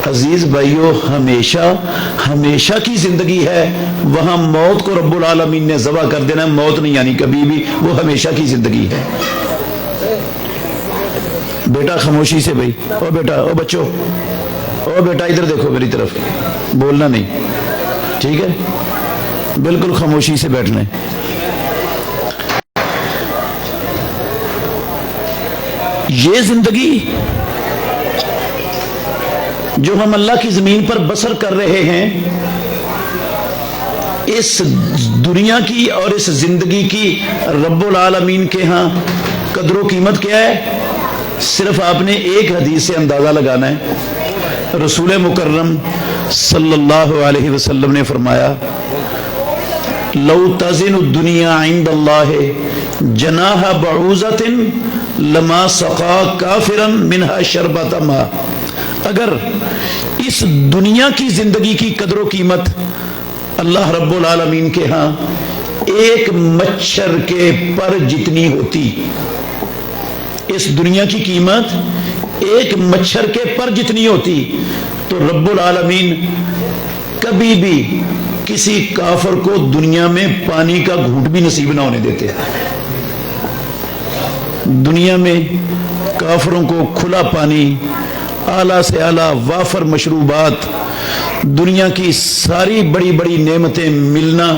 عزیز بھائیوں ہمیشہ کی زندگی ہے۔ وہاں موت کو رب العالمین نے ذبح کر دینا، موت نہیں آنی کبھی بھی، وہ ہمیشہ کی زندگی ہے۔ بیٹا خاموشی سے بھائی، او بیٹا، او بچوں، او بیٹا ادھر دیکھو میری طرف، بولنا نہیں، ٹھیک ہے؟ بالکل خاموشی سے بیٹھنا ہے۔ یہ زندگی جو ہم اللہ کی زمین پر بسر کر رہے ہیں، اس دنیا کی اور اس زندگی کی رب العالمین کے ہاں قدر و قیمت کیا ہے؟ صرف آپ نے ایک حدیث سے اندازہ لگانا ہے۔ رسول مکرم صلی اللہ علیہ وسلم نے فرمایا، لو تزن الدنیا عند اللہ جناح بعوضۃ لما سقا کافرا منها شربۃ ماء۔ اگر اس دنیا کی زندگی کی قدر و قیمت اللہ رب العالمین کے ہاں ایک مچھر کے پر جتنی ہوتی، اس دنیا کی قیمت ایک مچھر کے پر جتنی ہوتی، تو رب العالمین کبھی بھی کسی کافر کو دنیا میں پانی کا گھونٹ بھی نصیب نہ ہونے دیتے۔ دنیا میں کافروں کو کھلا پانی، اعلیٰ سے اعلیٰ وافر مشروبات، دنیا کی ساری بڑی بڑی نعمتیں ملنا،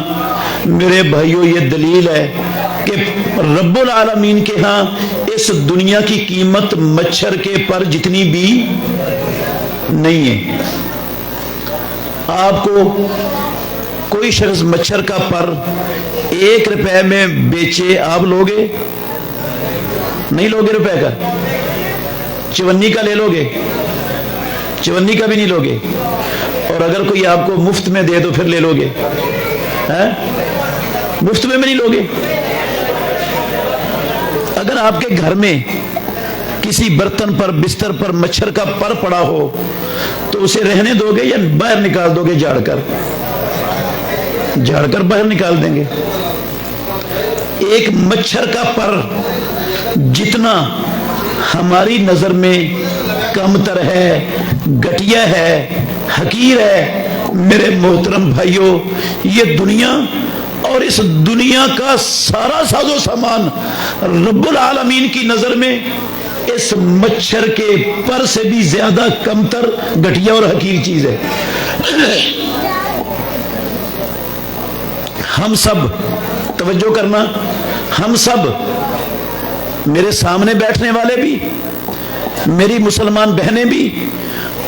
میرے بھائیوں یہ دلیل ہے کہ رب العالمین کے ہاں اس دنیا کی قیمت مچھر کے پر جتنی بھی نہیں ہے۔ آپ کو کوئی شخص مچھر کا پر 1 روپے میں بیچے، آپ لوگے؟ نہیں لوگے روپے کا؟ چونی کا لے لوگے؟ چونی کا بھی نہیں لوگے؟ اور اگر کوئی آپ کو مفت میں دے تو پھر لے لوگے؟ مفت میں نہیں لوگے؟ اگر آپ کے گھر میں کسی برتن پر، بستر پر مچھر کا پر پڑا ہو تو اسے رہنے دو گے یا باہر نکال دو گے؟ جھاڑ کر باہر نکال دیں گے۔ ایک مچھر کا پر جتنا ہماری نظر میں کم تر ہے، گھٹیا ہے، حقیر ہے، میرے محترم بھائیوں، یہ دنیا اور اس دنیا کا سارا ساز و سامان رب العالمین کی نظر میں اس مچھر کے پر سے بھی زیادہ کم تر، گھٹیا اور حقیر چیز ہے۔ ہم سب توجہ کرنا، ہم سب، میرے سامنے بیٹھنے والے بھی، میری مسلمان بہنیں بھی،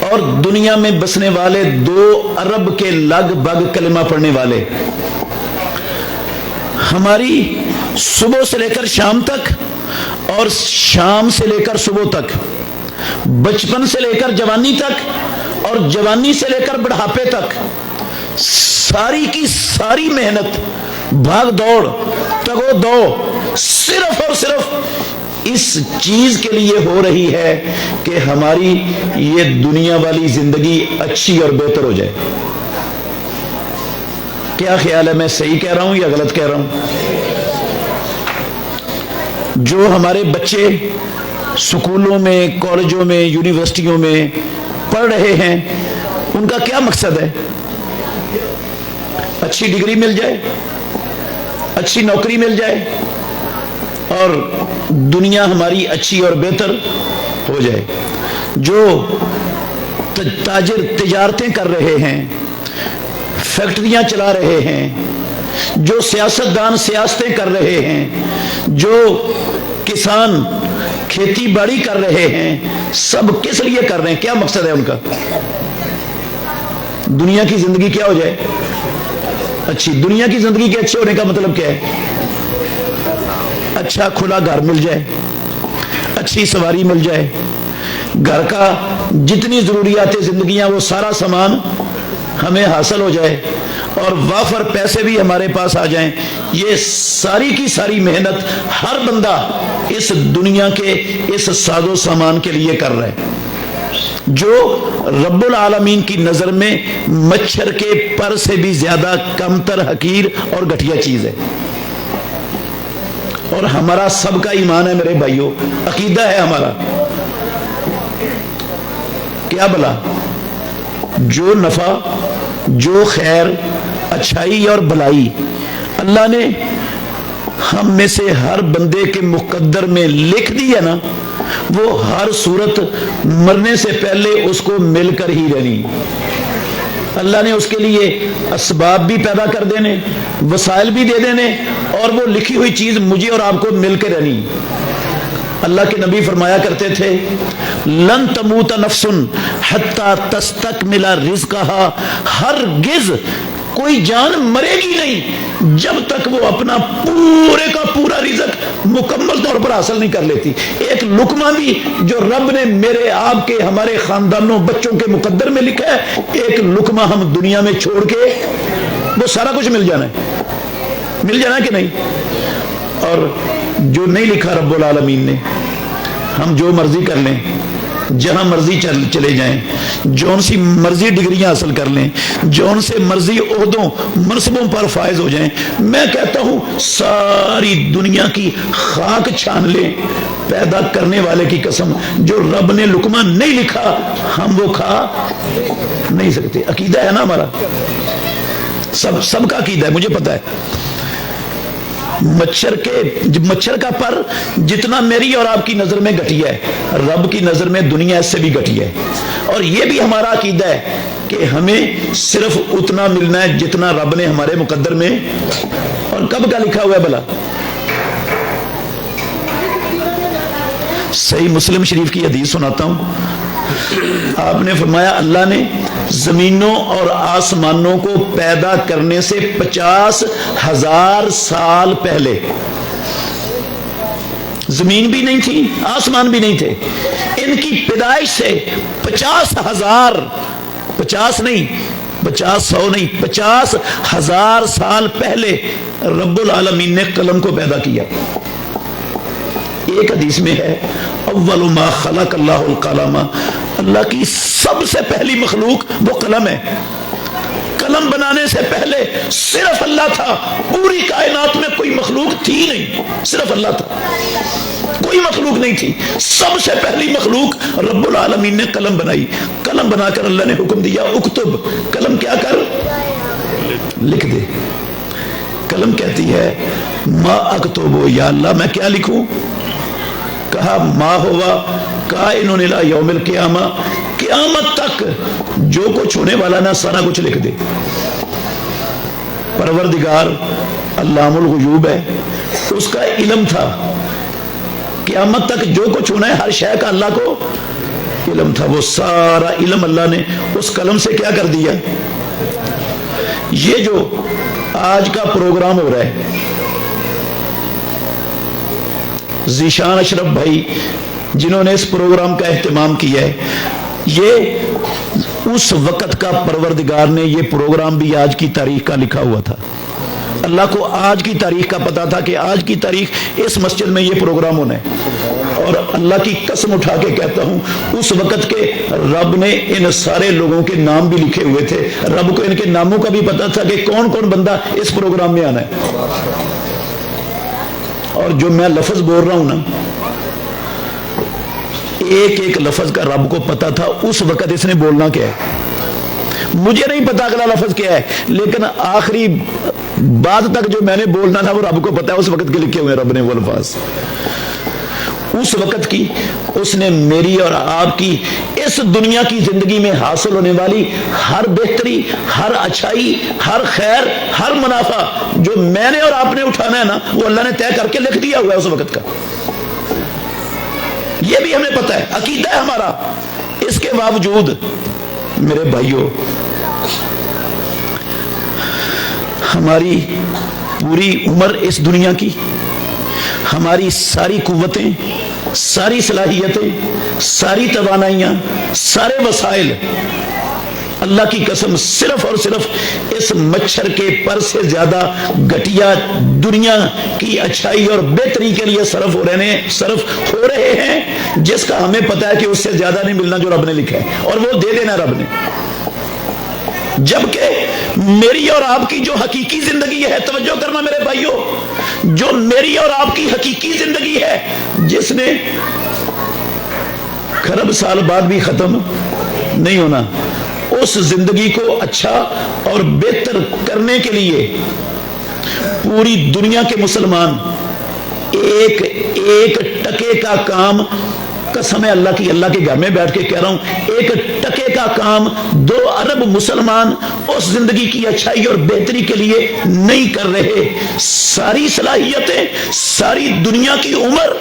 اور دنیا میں بسنے والے 2 ارب کے لگ بھگ کلمہ پڑھنے والے، ہماری صبح سے لے کر شام تک اور شام سے لے کر صبح تک، بچپن سے لے کر جوانی تک اور جوانی سے لے کر بڑھاپے تک، ساری کی ساری محنت، بھاگ دوڑ، تگو دو، صرف اور صرف اس اس چیز کے لیے ہو رہی ہے کہ ہماری یہ دنیا والی زندگی اچھی اور بہتر ہو جائے. کیا خیال ہے، میں صحیح کہہ رہا ہوں یا غلط کہہ رہا ہوں؟ جو ہمارے بچے سکولوں میں، کالجوں میں، یونیورسٹیوں میں پڑھ رہے ہیں، ان کا کیا مقصد ہے؟ اچھی ڈگری مل جائے، اچھی نوکری مل جائے اور دنیا ہماری اچھی اور بہتر ہو جائے. جو تاجر تجارتیں کر رہے ہیں، فیکٹریاں چلا رہے ہیں، جو سیاستدان سیاستیں کر رہے ہیں، جو کسان کھیتی باڑی کر رہے ہیں، سب کس لیے کر رہے ہیں؟ کیا مقصد ہے ان کا؟ دنیا کی زندگی کیا ہو جائے؟ اچھی. دنیا کی زندگی کے اچھے ہونے کا مطلب کیا ہے؟ اچھا کھلا گھر مل جائے، اچھی سواری مل جائے، گھر کا جتنی ضروریات زندگیاں وہ سارا سامان ہمیں حاصل ہو جائے اور وافر پیسے بھی ہمارے پاس آ جائیں. یہ ساری کی ساری محنت ہر بندہ اس دنیا کے اس ساز و سامان کے لیے کر رہا ہے، جو رب العالمین کی نظر میں مچھر کے پر سے بھی زیادہ کمتر، حقیر اور گھٹیا چیز ہے. اور ہمارا سب کا ایمان ہے میرے بھائیوں، عقیدہ ہے ہمارا. کیا بلا؟ جو نفع، جو خیر، اچھائی اور بھلائی اللہ نے ہم میں سے ہر بندے کے مقدر میں لکھ دی ہے نا، وہ ہر صورت مرنے سے پہلے اس کو مل کر ہی رہنی. اللہ نے اس کے لیے اسباب بھی پیدا کر دینے، وسائل بھی دے دینے، اور وہ لکھی ہوئی چیز مجھے اور آپ کو مل کے رہنی. اللہ کے نبی فرمایا کرتے تھے لن تموت نفس حتی تستکمل رزقہا، ہرگز کوئی جان مرے گی نہیں جب تک وہ اپنا پورے کا پورا رزق مکمل طور پر حاصل نہیں کر لیتی. ایک لقمہ بھی جو رب نے میرے آپ کے ہمارے خاندانوں بچوں کے مقدر میں لکھا ہے، ایک لقمہ ہم دنیا میں چھوڑ کے وہ سارا کچھ مل جانا ہے. مل جانا کہ نہیں؟ اور جو نہیں لکھا رب العالمین نے، ہم جو مرضی کر لیں، جہاں مرضی چلے جائیں، جون سی مرضی ڈگریاں حاصل کر لیں، جون سے مرضی عہدوں منصبوں پر فائز ہو جائیں، میں کہتا ہوں ساری دنیا کی خاک چھان لیں، پیدا کرنے والے کی قسم جو رب نے لقمہ نہیں لکھا ہم وہ کھا نہیں سکتے. عقیدہ ہے نا ہمارا، سب کا عقیدہ ہے، مجھے پتا ہے. مچھر کا پر جتنا میری اور آپ کی نظر میں گھٹیا ہے، رب کی نظر میں دنیا اس سے بھی گھٹیا ہے. اور یہ بھی ہمارا عقیدہ ہے کہ ہمیں صرف اتنا ملنا ہے جتنا رب نے ہمارے مقدر میں. اور کب کا لکھا ہوا ہے بھلا؟ صحیح مسلم شریف کی حدیث سناتا ہوں. آپ نے فرمایا اللہ نے زمینوں اور آسمانوں کو پیدا کرنے سے 50,000 سال پہلے، زمین بھی نہیں تھی، آسمان بھی نہیں تھے، ان کی پیدائش سے 50,000، 50 نہیں، 100 نہیں، 50,000 سال پہلے رب العالمین نے قلم کو پیدا کیا. ایک حدیث میں ہے اول ما خلق اللہ القلم، اللہ کی سب سے پہلی مخلوق وہ قلم ہے. قلم بنانے سے پہلے صرف اللہ تھا، پوری کائنات میں کوئی مخلوق تھی نہیں، صرف اللہ تھا، کوئی مخلوق نہیں تھی. سب سے پہلی مخلوق رب العالمین نے قلم بنائی. قلم بنا کر اللہ نے حکم دیا اکتب، قلم کیا کر، لکھ دے. قلم کہتی ہے ما اکتب، یا اللہ میں کیا لکھوں؟ کہا ما ہوا کائن الی یوم القیامہ، قیامت تک جو کچھ ہونے والا نا سارا کچھ لکھ دے. پروردگار علام الغیوب ہے، اس کا علم تھا قیامت تک جو کچھ ہونا ہے ہر شے کا اللہ کو علم تھا. وہ سارا علم اللہ نے اس قلم سے کیا کر دیا. یہ جو آج کا پروگرام ہو رہا ہے، ذیشان اشرف بھائی جنہوں نے اس پروگرام کا اہتمام کیا ہے، یہ اس وقت کا پروردگار نے یہ پروگرام بھی آج کی تاریخ کا لکھا ہوا تھا. اللہ کو آج کی تاریخ کا پتا تھا کہ آج کی تاریخ اس مسجد میں یہ پروگرام ہونا ہے. اور اللہ کی قسم اٹھا کے کہتا ہوں اس وقت کے رب نے ان سارے لوگوں کے نام بھی لکھے ہوئے تھے. رب کو ان کے ناموں کا بھی پتا تھا کہ کون کون بندہ اس پروگرام میں آنا ہے. اور جو میں لفظ بول رہا ہوں نا, ایک ایک لفظ کا رب کو پتا تھا اس وقت اس نے بولنا کیا ہے. مجھے نہیں پتا اگلا لفظ کیا ہے, لیکن آخری بات تک جو میں نے بولنا تھا وہ رب کو پتا ہے. اس وقت کے لکھے ہوئے رب نے وہ الفاظ اس وقت کی. اس نے میری اور آپ کی اس دنیا کی زندگی میں حاصل ہونے والی ہر بہتری, ہر اچھائی, ہر خیر, ہر منافع جو میں نے اور آپ نے اٹھانا ہے نا, وہ اللہ نے طے کر کے لکھ دیا ہوا ہے اس وقت کا. یہ بھی ہمیں پتا ہے, عقیدہ ہے ہمارا. اس کے باوجود میرے بھائیوں, ہماری پوری عمر اس دنیا کی, ہماری ساری قوتیں, ساری صلاحیتیں, ساری توانائیاں, سارے وسائل اللہ کی قسم صرف اور صرف اس مچھر کے پر سے زیادہ گھٹیا دنیا کی اچھائی اور بہتری کے لیے صرف ہو رہے ہیں, جس کا ہمیں پتا ہے کہ اس سے زیادہ نہیں ملنا جو رب نے لکھا ہے, اور وہ دے دینا رب نے. جبکہ میری اور آپ کی جو حقیقی زندگی ہے, توجہ کرنا میرے بھائیوں, جو میری اور آپ کی حقیقی زندگی ہے جس نے کھرب سال بعد بھی ختم نہیں ہونا, اس زندگی کو اچھا اور بہتر کرنے کے لیے پوری دنیا کے مسلمان ایک ایک ٹکے کا کام, قسم ہے اللہ کی, اللہ کے گھر میں بیٹھ کے کہہ رہا ہوں, ایک ٹکے کا کام 2 ارب مسلمان اس زندگی کی اچھائی اور بہتری کے لیے نہیں کر رہے. ساری صلاحیتیں, ساری دنیا کی عمر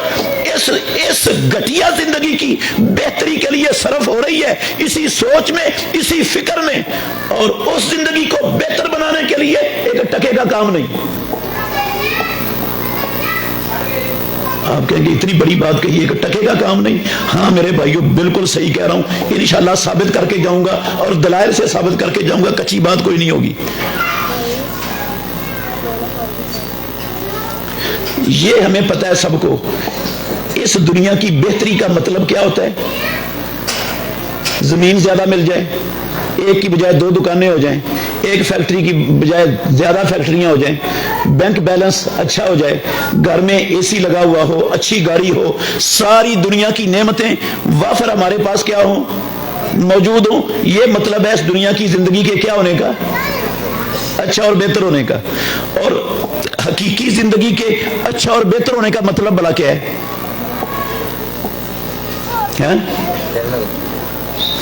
اس گھٹیا زندگی کی بہتری کے لیے صرف ہو رہی ہے, اسی سوچ میں, اسی فکر میں, اور اس زندگی کو بہتر بنانے کے لیے ایک ٹکے کا کام نہیں. آپ کہیں گے اتنی بڑی بات کہی, ایک ٹکے کا کام نہیں. ہاں میرے بھائیوں, بالکل صحیح کہہ رہا ہوں. انشاءاللہ ثابت کر کے جاؤں گا, اور دلائل سے ثابت کر کے جاؤں گا, کچی بات کوئی نہیں ہوگی. یہ ہمیں پتا ہے سب کو, اس دنیا کی بہتری کا مطلب کیا ہوتا ہے. زمین زیادہ مل جائے, ایک کی بجائے 2 دکانیں ہو جائیں, ایک فیکٹری کی بجائے زیادہ فیکٹریاں ہو جائیں, بینک بیلنس اچھا ہو جائے, گھر میں اے سی لگا ہوا ہو, اچھی گاڑی ہو, ساری دنیا کی نعمتیں وافر ہمارے پاس کیا ہوں, موجود ہوں. یہ مطلب ہے اس دنیا کی زندگی کے کیا ہونے کا, اچھا اور بہتر ہونے کا. اور حقیقی زندگی کے اچھا اور بہتر ہونے کا مطلب بلا کیا ہے؟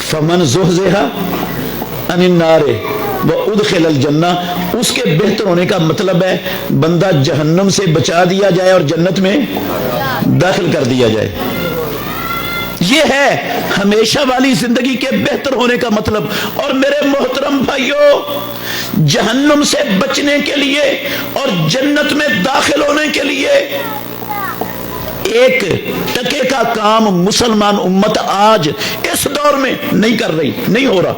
فمن زحزح عن النار وادخل الجنہ, اس کے بہتر ہونے کا مطلب ہے بندہ جہنم سے بچا دیا جائے اور جنت میں داخل کر دیا جائے. یہ ہے ہمیشہ والی زندگی کے بہتر ہونے کا مطلب. اور میرے محترم بھائیوں, جہنم سے بچنے کے لیے اور جنت میں داخل ہونے کے لیے ایک ٹکے کا کام مسلمان امت آج اس دور میں نہیں کر رہی, نہیں ہو رہا,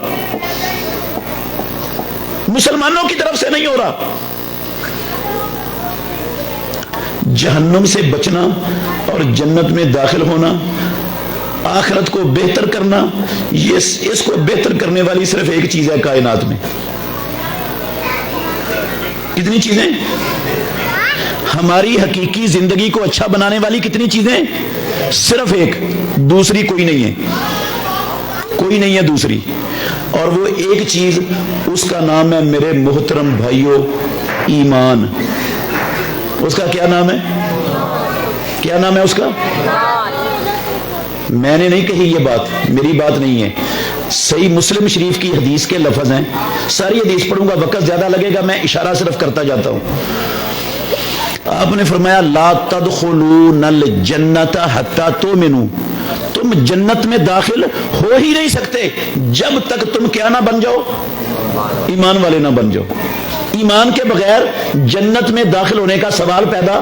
مسلمانوں کی طرف سے نہیں ہو رہا. جہنم سے بچنا اور جنت میں داخل ہونا, آخرت کو بہتر کرنا, اس کو بہتر کرنے والی صرف ایک چیز ہے کائنات میں. کتنی چیزیں ہماری حقیقی زندگی کو اچھا بنانے والی, کتنی چیزیں, صرف ایک, دوسری کوئی نہیں ہے, کوئی نہیں ہے دوسری. اور وہ ایک چیز, اس کا نام ہے میرے محترم بھائیوں ایمان. اس کا کیا نام ہے, کیا نام ہے اس کا؟ میں نے نہیں کہی یہ بات, میری بات نہیں ہے, صحیح مسلم شریف کی حدیث کے لفظ ہیں. ساری حدیث پڑھوں گا, وقت زیادہ لگے گا, میں اشارہ صرف کرتا جاتا ہوں. آپ نے فرمایا لا تدخلون الجنت حتی تؤمنوا, تم جنت میں داخل ہو ہی نہیں سکتے جب تک تم کیا نہ بن جاؤ, ایمان والے نہ بن جاؤ. ایمان کے بغیر جنت میں داخل ہونے کا سوال پیدا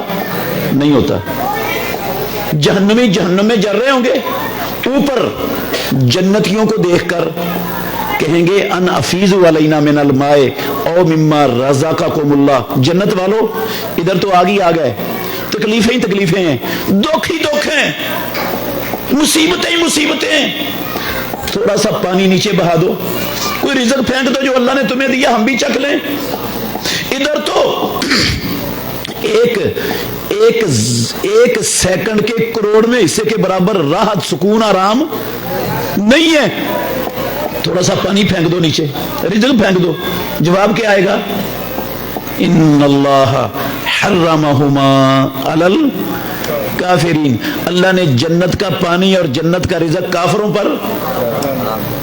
نہیں ہوتا. جہنمی جہنم میں جل رہے ہوں گے, اوپر جنتیوں کو دیکھ کر کہیں گے ان افیض علینا من الماء او مما رزقکم اللہ. جنت والو ادھر تو آگے آ گئے, تکلیفیں ہی تکلیفیں ہیں، دکھ ہی دکھ ہیں، مصیبتیں ہی مصیبتیں ہیں۔ تھوڑا سا پانی نیچے بہا دو، کوئی رزق پھینک دو جو اللہ نے تمہیں دیا، ہم بھی چکھ لیں۔ ادھر تو ایک سیکنڈ کے کروڑویں حصے کے برابر راحت، سکون، آرام نہیں ہے۔ تھوڑا سا پانی پھینک دو نیچے، رزق پھینک دو، جواب کیا آئے گا؟ ان اللہ حرمہما علی الکافرین، اللہ نے جنت کا پانی اور جنت کا رزق کافروں پر،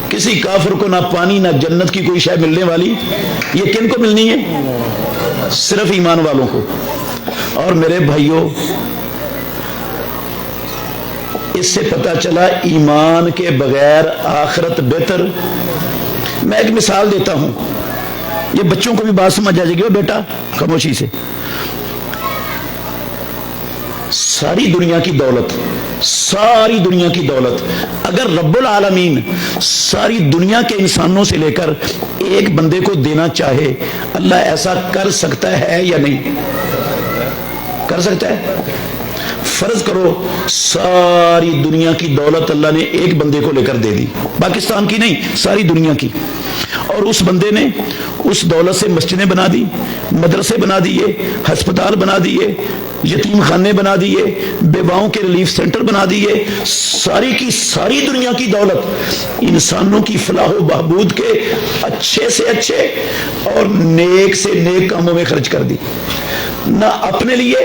کسی کافر کو نہ پانی نہ جنت کی کوئی شے ملنے والی، یہ کن کو ملنی ہے؟ صرف ایمان والوں کو۔ اور میرے بھائیوں، اس سے پتہ چلا ایمان کے بغیر آخرت بہتر۔ میں ایک مثال دیتا ہوں، یہ بچوں کو بھی بات سمجھ آ جائے گی۔ وہ بیٹا خاموشی سے، ساری دنیا کی دولت، ساری دنیا کی دولت اگر رب العالمین ساری دنیا کے انسانوں سے لے کر ایک بندے کو دینا چاہے، اللہ ایسا کر سکتا ہے یا نہیں؟ کر سکتا ہے؟ فرض کرو ساری دنیا کی دولت اللہ نے ایک بندے کو لے کر دے دی، پاکستان کی نہیں، ساری دنیا کی، اور اس بندے نے اس دولت سے مسجدیں بنا دی، مدرسے بنا دیے، ہسپتال بنا دیے، یتیم خانے بنا دیے، بیواؤں کے ریلیف سینٹر بنا دیے، ساری کی ساری دنیا کی دولت انسانوں کی فلاح و بہبود کے اچھے سے اچھے اور نیک سے نیک کاموں میں خرچ کر دی، نہ اپنے لیے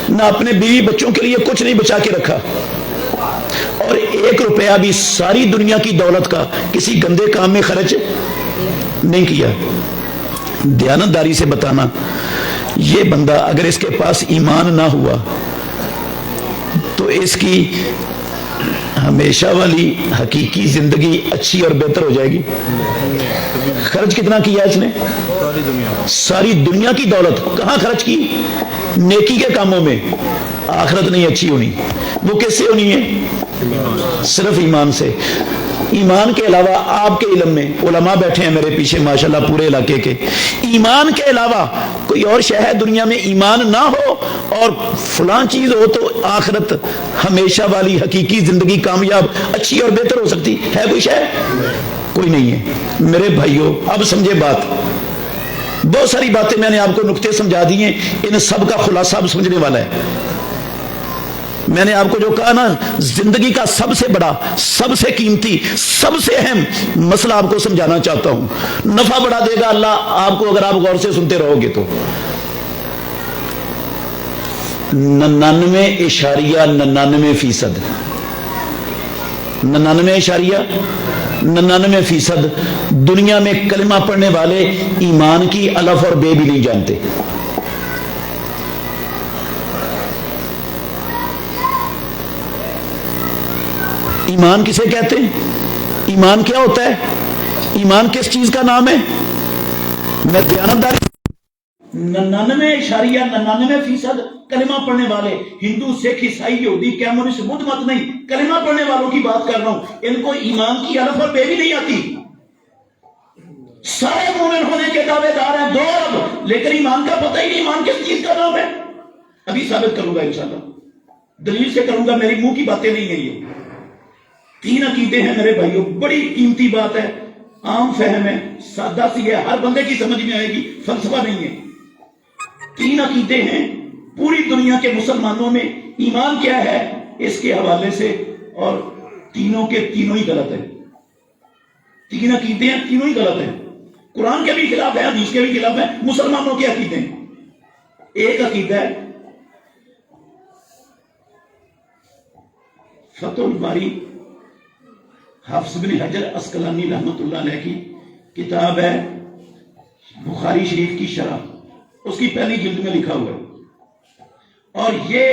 نہ اپنے بیوی بچوں کے لیے کچھ نہیں بچا کے رکھا، اور 1 روپیہ بھی ساری دنیا کی دولت کا کسی گندے کام میں خرچ نہیں کیا۔ دیانتداری سے بتانا، یہ بندہ اگر اس کے پاس ایمان نہ ہوا تو اس کی ہمیشہ والی حقیقی زندگی اچھی اور بہتر ہو جائے گی۔ خرچ کتنا کیا اس نے؟ ساری دنیا کی دولت کہاں خرچ کی؟ نیکی کے کاموں میں۔ آخرت نہیں اچھی ہونی، وہ کس سے ہونی ہے؟ صرف ایمان سے۔ ایمان کے علاوہ آپ کے علم میں علماء بیٹھے ہیں میرے پیچھے ماشاءاللہ پورے علاقے کے، ایمان کے علاوہ کوئی اور شے ہے دنیا میں ایمان نہ ہو اور فلاں چیز ہو تو آخرت ہمیشہ والی حقیقی زندگی کامیاب اچھی اور بہتر ہو سکتی ہے؟ کوئی شے؟ کوئی نہیں ہے۔ میرے بھائیوں اب سمجھے بات، بہت ساری باتیں میں نے آپ کو نقطے سمجھا دی ہیں، ان سب کا خلاصہ اب سمجھنے والا ہے۔ میں نے آپ کو جو کہا نا، زندگی کا سب سے بڑا، سب سے قیمتی، سب سے اہم مسئلہ آپ کو سمجھانا چاہتا ہوں، نفع بڑھا دے گا اللہ آپ کو اگر آپ غور سے سنتے رہو گے تو۔ 99.99%، 99.99% دنیا میں کلمہ پڑھنے والے ایمان کی الف اور بے بھی نہیں جانتے۔ ایمان کسے کہتے ہیں؟ ایمان کیا ہوتا ہے؟ ایمان کس چیز کا نام ہے؟ میں دیانتداری 99.99% کلمہ پڑھنے والے ہندو، سکھ، عیسائی، یہودی، کمیونسٹ، بدھ مت نہیں، کلمہ پڑھنے والوں کی بات کر رہا ہوں، ان کو ایمان کی الف اور بے بھی نہیں آتی۔ سارے مومن ہونے کے دعوے دار ہیں 2 ارب، لیکن ایمان کا پتہ ہی نہیں، ایمان کس چیز کا نام ہے؟ ابھی ثابت کروں گا انشاءاللہ، دلیل سے کروں گا، میری منہ کی باتیں نہیں ہیں۔ یہ 3 عقیدے ہیں میرے بھائیوں، بڑی قیمتی بات ہے، عام فہم ہے، سادہ سی ہے، ہر بندے کی سمجھ میں آئے گی، فلسفہ نہیں ہے۔ 3 عقیدے ہیں پوری دنیا کے مسلمانوں میں، ایمان کیا ہے اس کے حوالے سے، اور تینوں کے تینوں ہی غلط ہیں۔ 3 عقیدے ہیں، تینوں ہی غلط ہیں، قرآن کے بھی خلاف ہے، حدیث کے بھی خلاف ہے، مسلمانوں کے عقیدے ہیں۔ ایک عقیدہ ہے فتح الباری، حافظ بن حجر عسقلانی رحمۃ اللہ علیہ کی کتاب ہے، بخاری شریف کی شرح، اس کی پہلی جلد میں لکھا ہوا ہے، اور یہ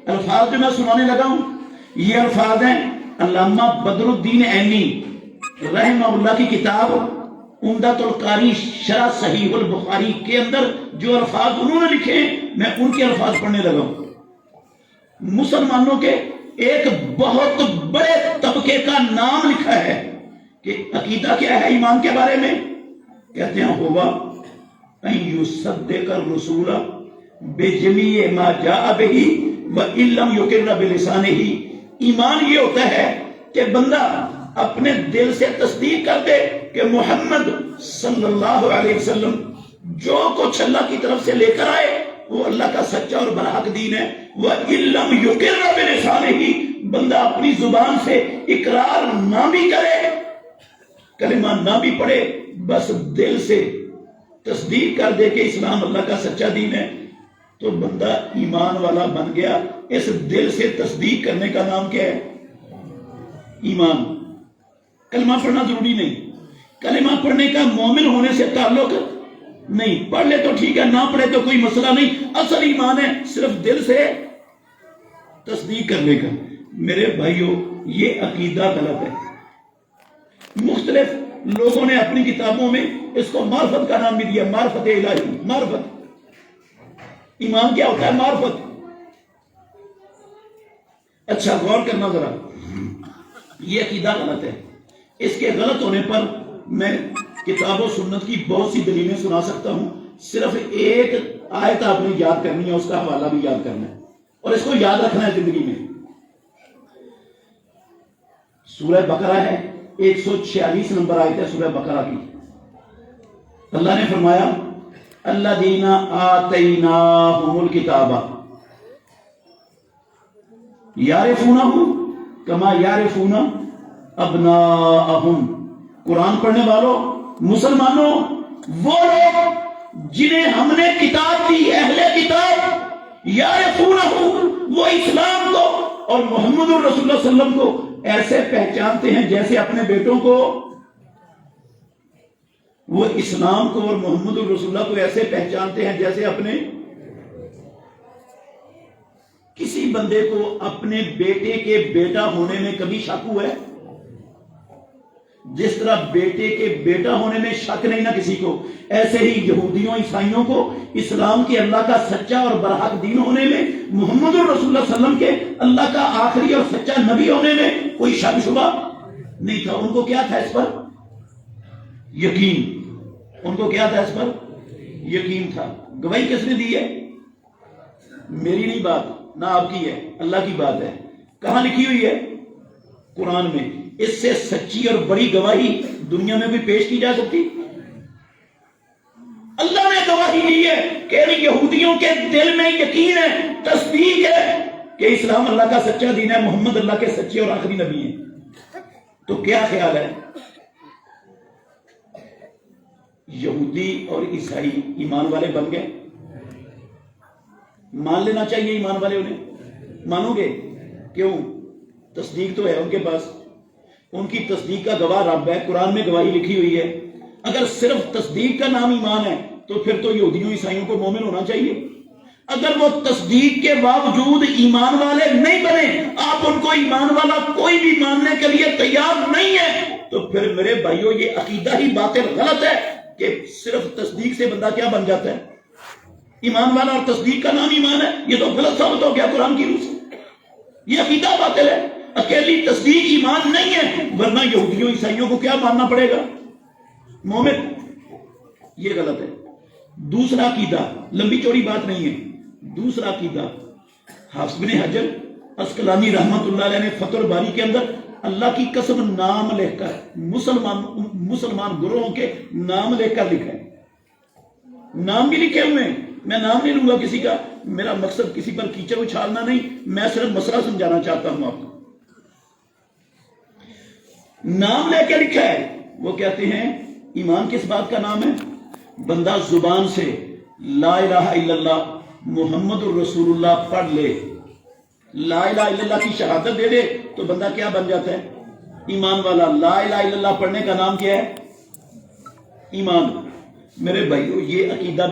الفاظ جو میں سنانے لگا ہوں یہ الفاظ ہیں علامہ بدر الدین عینی رحمہ اللہ کی کتاب عمدۃ القاری شرح صحیح البخاری کے اندر جو الفاظ انہوں نے لکھے ہیں میں ان کے الفاظ پڑھنے لگا ہوں۔ مسلمانوں کے ایک بہت بڑے طبقے کا نام لکھا ہے کہ عقیدہ کیا ہے ایمان کے بارے میں، کہتے ہیں ہوا ان یصدق الرسول بجمیع ما جاء به وَإِلَّمْ يُقِرَّ بِلِسَانِهِ، ایمان یہ ہوتا ہے کہ بندہ اپنے دل سے تصدیق کر دے کہ محمد صلی اللہ علیہ وسلم جو کچھ اللہ کی طرف سے لے کر آئے وہ اللہ کا سچا اور برحق دین ہے۔ وَإِلَّمْ يُقِرَّ بِلِسَانِهِ، بندہ اپنی زبان سے اقرار نہ بھی کرے، کلمہ نہ بھی پڑھے، بس دل سے تصدیق کر دے کہ اسلام اللہ کا سچا دین ہے، تو بندہ ایمان والا بن گیا۔ اس دل سے تصدیق کرنے کا نام کیا ہے؟ ایمان۔ کلمہ پڑھنا ضروری نہیں، کلمہ پڑھنے کا مومن ہونے سے تعلق نہیں، پڑھ لے تو ٹھیک ہے، نہ پڑھے تو کوئی مسئلہ نہیں، اصل ایمان ہے صرف دل سے تصدیق کرنے کا۔ میرے بھائیوں، یہ عقیدہ غلط ہے۔ مختلف لوگوں نے اپنی کتابوں میں اس کو معرفت کا نام بھی دیا، معرفت الہی، معرفت۔ ایمان کیا ہوتا ہے؟ معرفت۔ اچھا غور کرنا ذرا، یہ عقیدہ غلط ہے۔ اس کے غلط ہونے پر میں کتاب و سنت کی بہت سی دلیلیں سنا سکتا ہوں، صرف ایک آیت آپ نے یاد کرنی ہے، اس کا حوالہ بھی یاد کرنا ہے اور اس کو یاد رکھنا ہے زندگی میں۔ سورہ بقرہ ہے، 146 نمبر آیت ہے سورہ بقرہ کی۔ اللہ نے فرمایا الذین آتیناہم الکتاب یعرفونہ کما یعرفون ابناءہم۔ قرآن پڑھنے والوں، مسلمانوں، وہ لوگ جنہیں ہم نے کتاب دی، اہل کتاب، یعرفونہ، وہ اسلام کو اور محمد الرسول اللہ صلی اللہ علیہ وسلم کو ایسے پہچانتے ہیں جیسے اپنے بیٹوں کو۔ وہ اسلام کو اور محمد الرسول اللہ کو ایسے پہچانتے ہیں جیسے اپنے۔ کسی بندے کو اپنے بیٹے کے بیٹا ہونے میں کبھی شک ہوا ہے؟ جس طرح بیٹے کے بیٹا ہونے میں شک نہیں نا کسی کو، ایسے ہی یہودیوں عیسائیوں کو اسلام کے اللہ کا سچا اور برحق دین ہونے میں، محمد الرسول اللہ صلی اللہ علیہ وسلم کے اللہ کا آخری اور سچا نبی ہونے میں کوئی شک شبہ نہیں تھا۔ ان کو کیا تھا اس پر؟ یقین۔ ان کو کیا تھا اس پر؟ یقین تھا۔ گواہی کس نے دی ہے؟ میری نہیں بات، نہ آپ کی ہے، اللہ کی بات ہے۔ کہاں لکھی ہوئی ہے؟ قرآن میں۔ اس سے سچی اور بڑی گواہی دنیا میں بھی پیش کی جا سکتی؟ اللہ نے گواہی دی ہے کہ یہودیوں کے دل میں یقین ہے، تصدیق ہے کہ اسلام اللہ کا سچا دین ہے، محمد اللہ کے سچے اور آخری نبی ہیں۔ تو کیا خیال ہے؟ یہودی اور عیسائی ایمان والے بن گئے؟ مان لینا چاہیے ایمان والے انہیں۔ مانو گے؟ کیوں؟ تصدیق تو ہے ان کے پاس، ان کی تصدیق کا گواہ رب ہے، قرآن میں گواہی لکھی ہوئی ہے۔ اگر صرف تصدیق کا نام ایمان ہے تو پھر تو یہودیوں عیسائیوں کو مومن ہونا چاہیے۔ اگر وہ تصدیق کے باوجود ایمان والے نہیں بنے، آپ ان کو ایمان والا کوئی بھی ماننے کے لیے تیار نہیں ہے، تو پھر میرے بھائیوں یہ عقیدہ ہی باطل غلط ہے کہ صرف تصدیق سے بندہ کیا بن جاتا ہے؟ ایمان والا، اور تصدیق کا نام ایمان ہے، یہ تو غلط ثابت ہو گیا قرآن کی روح سے۔ یہ عقیدہ باطل ہے۔ اکیلی تصدیق ایمان نہیں ہے، ورنہ یہودیوں عیسائیوں کو کیا ماننا پڑے گا؟ مومن۔ یہ غلط ہے۔ دوسرا عقیدہ، لمبی چوڑی بات نہیں ہے، دوسرا عقیدہ حافظ بن حجر عسقلانی رحمت اللہ علیہ نے فتح الباری کے اندر اللہ کی قسم نام لکھ کر مسلمان گروہوں کے نام لکھ کر لکھا ہے۔ نام بھی لکھے ہوئے ہیں، میں نام نہیں لوں گا کسی کا، میرا مقصد کسی پر کیچڑ اچھالنا نہیں، میں صرف مسئلہ سمجھانا چاہتا ہوں آپ کو۔ نام لے کے لکھا ہے، وہ کہتے ہیں ایمان کس بات کا نام ہے؟ بندہ زبان سے لا الہ الا اللہ محمد الرسول اللہ پڑھ لے، لا الہ الا اللہ کی شہادت دے دے تو بندہ کیا بن جاتا ہے؟ ایمان والا۔ لا الہ الا اللہ پڑھنے کا نام کیا ہے؟ ایمان۔ میرے بھائیو، یہ عقیدہ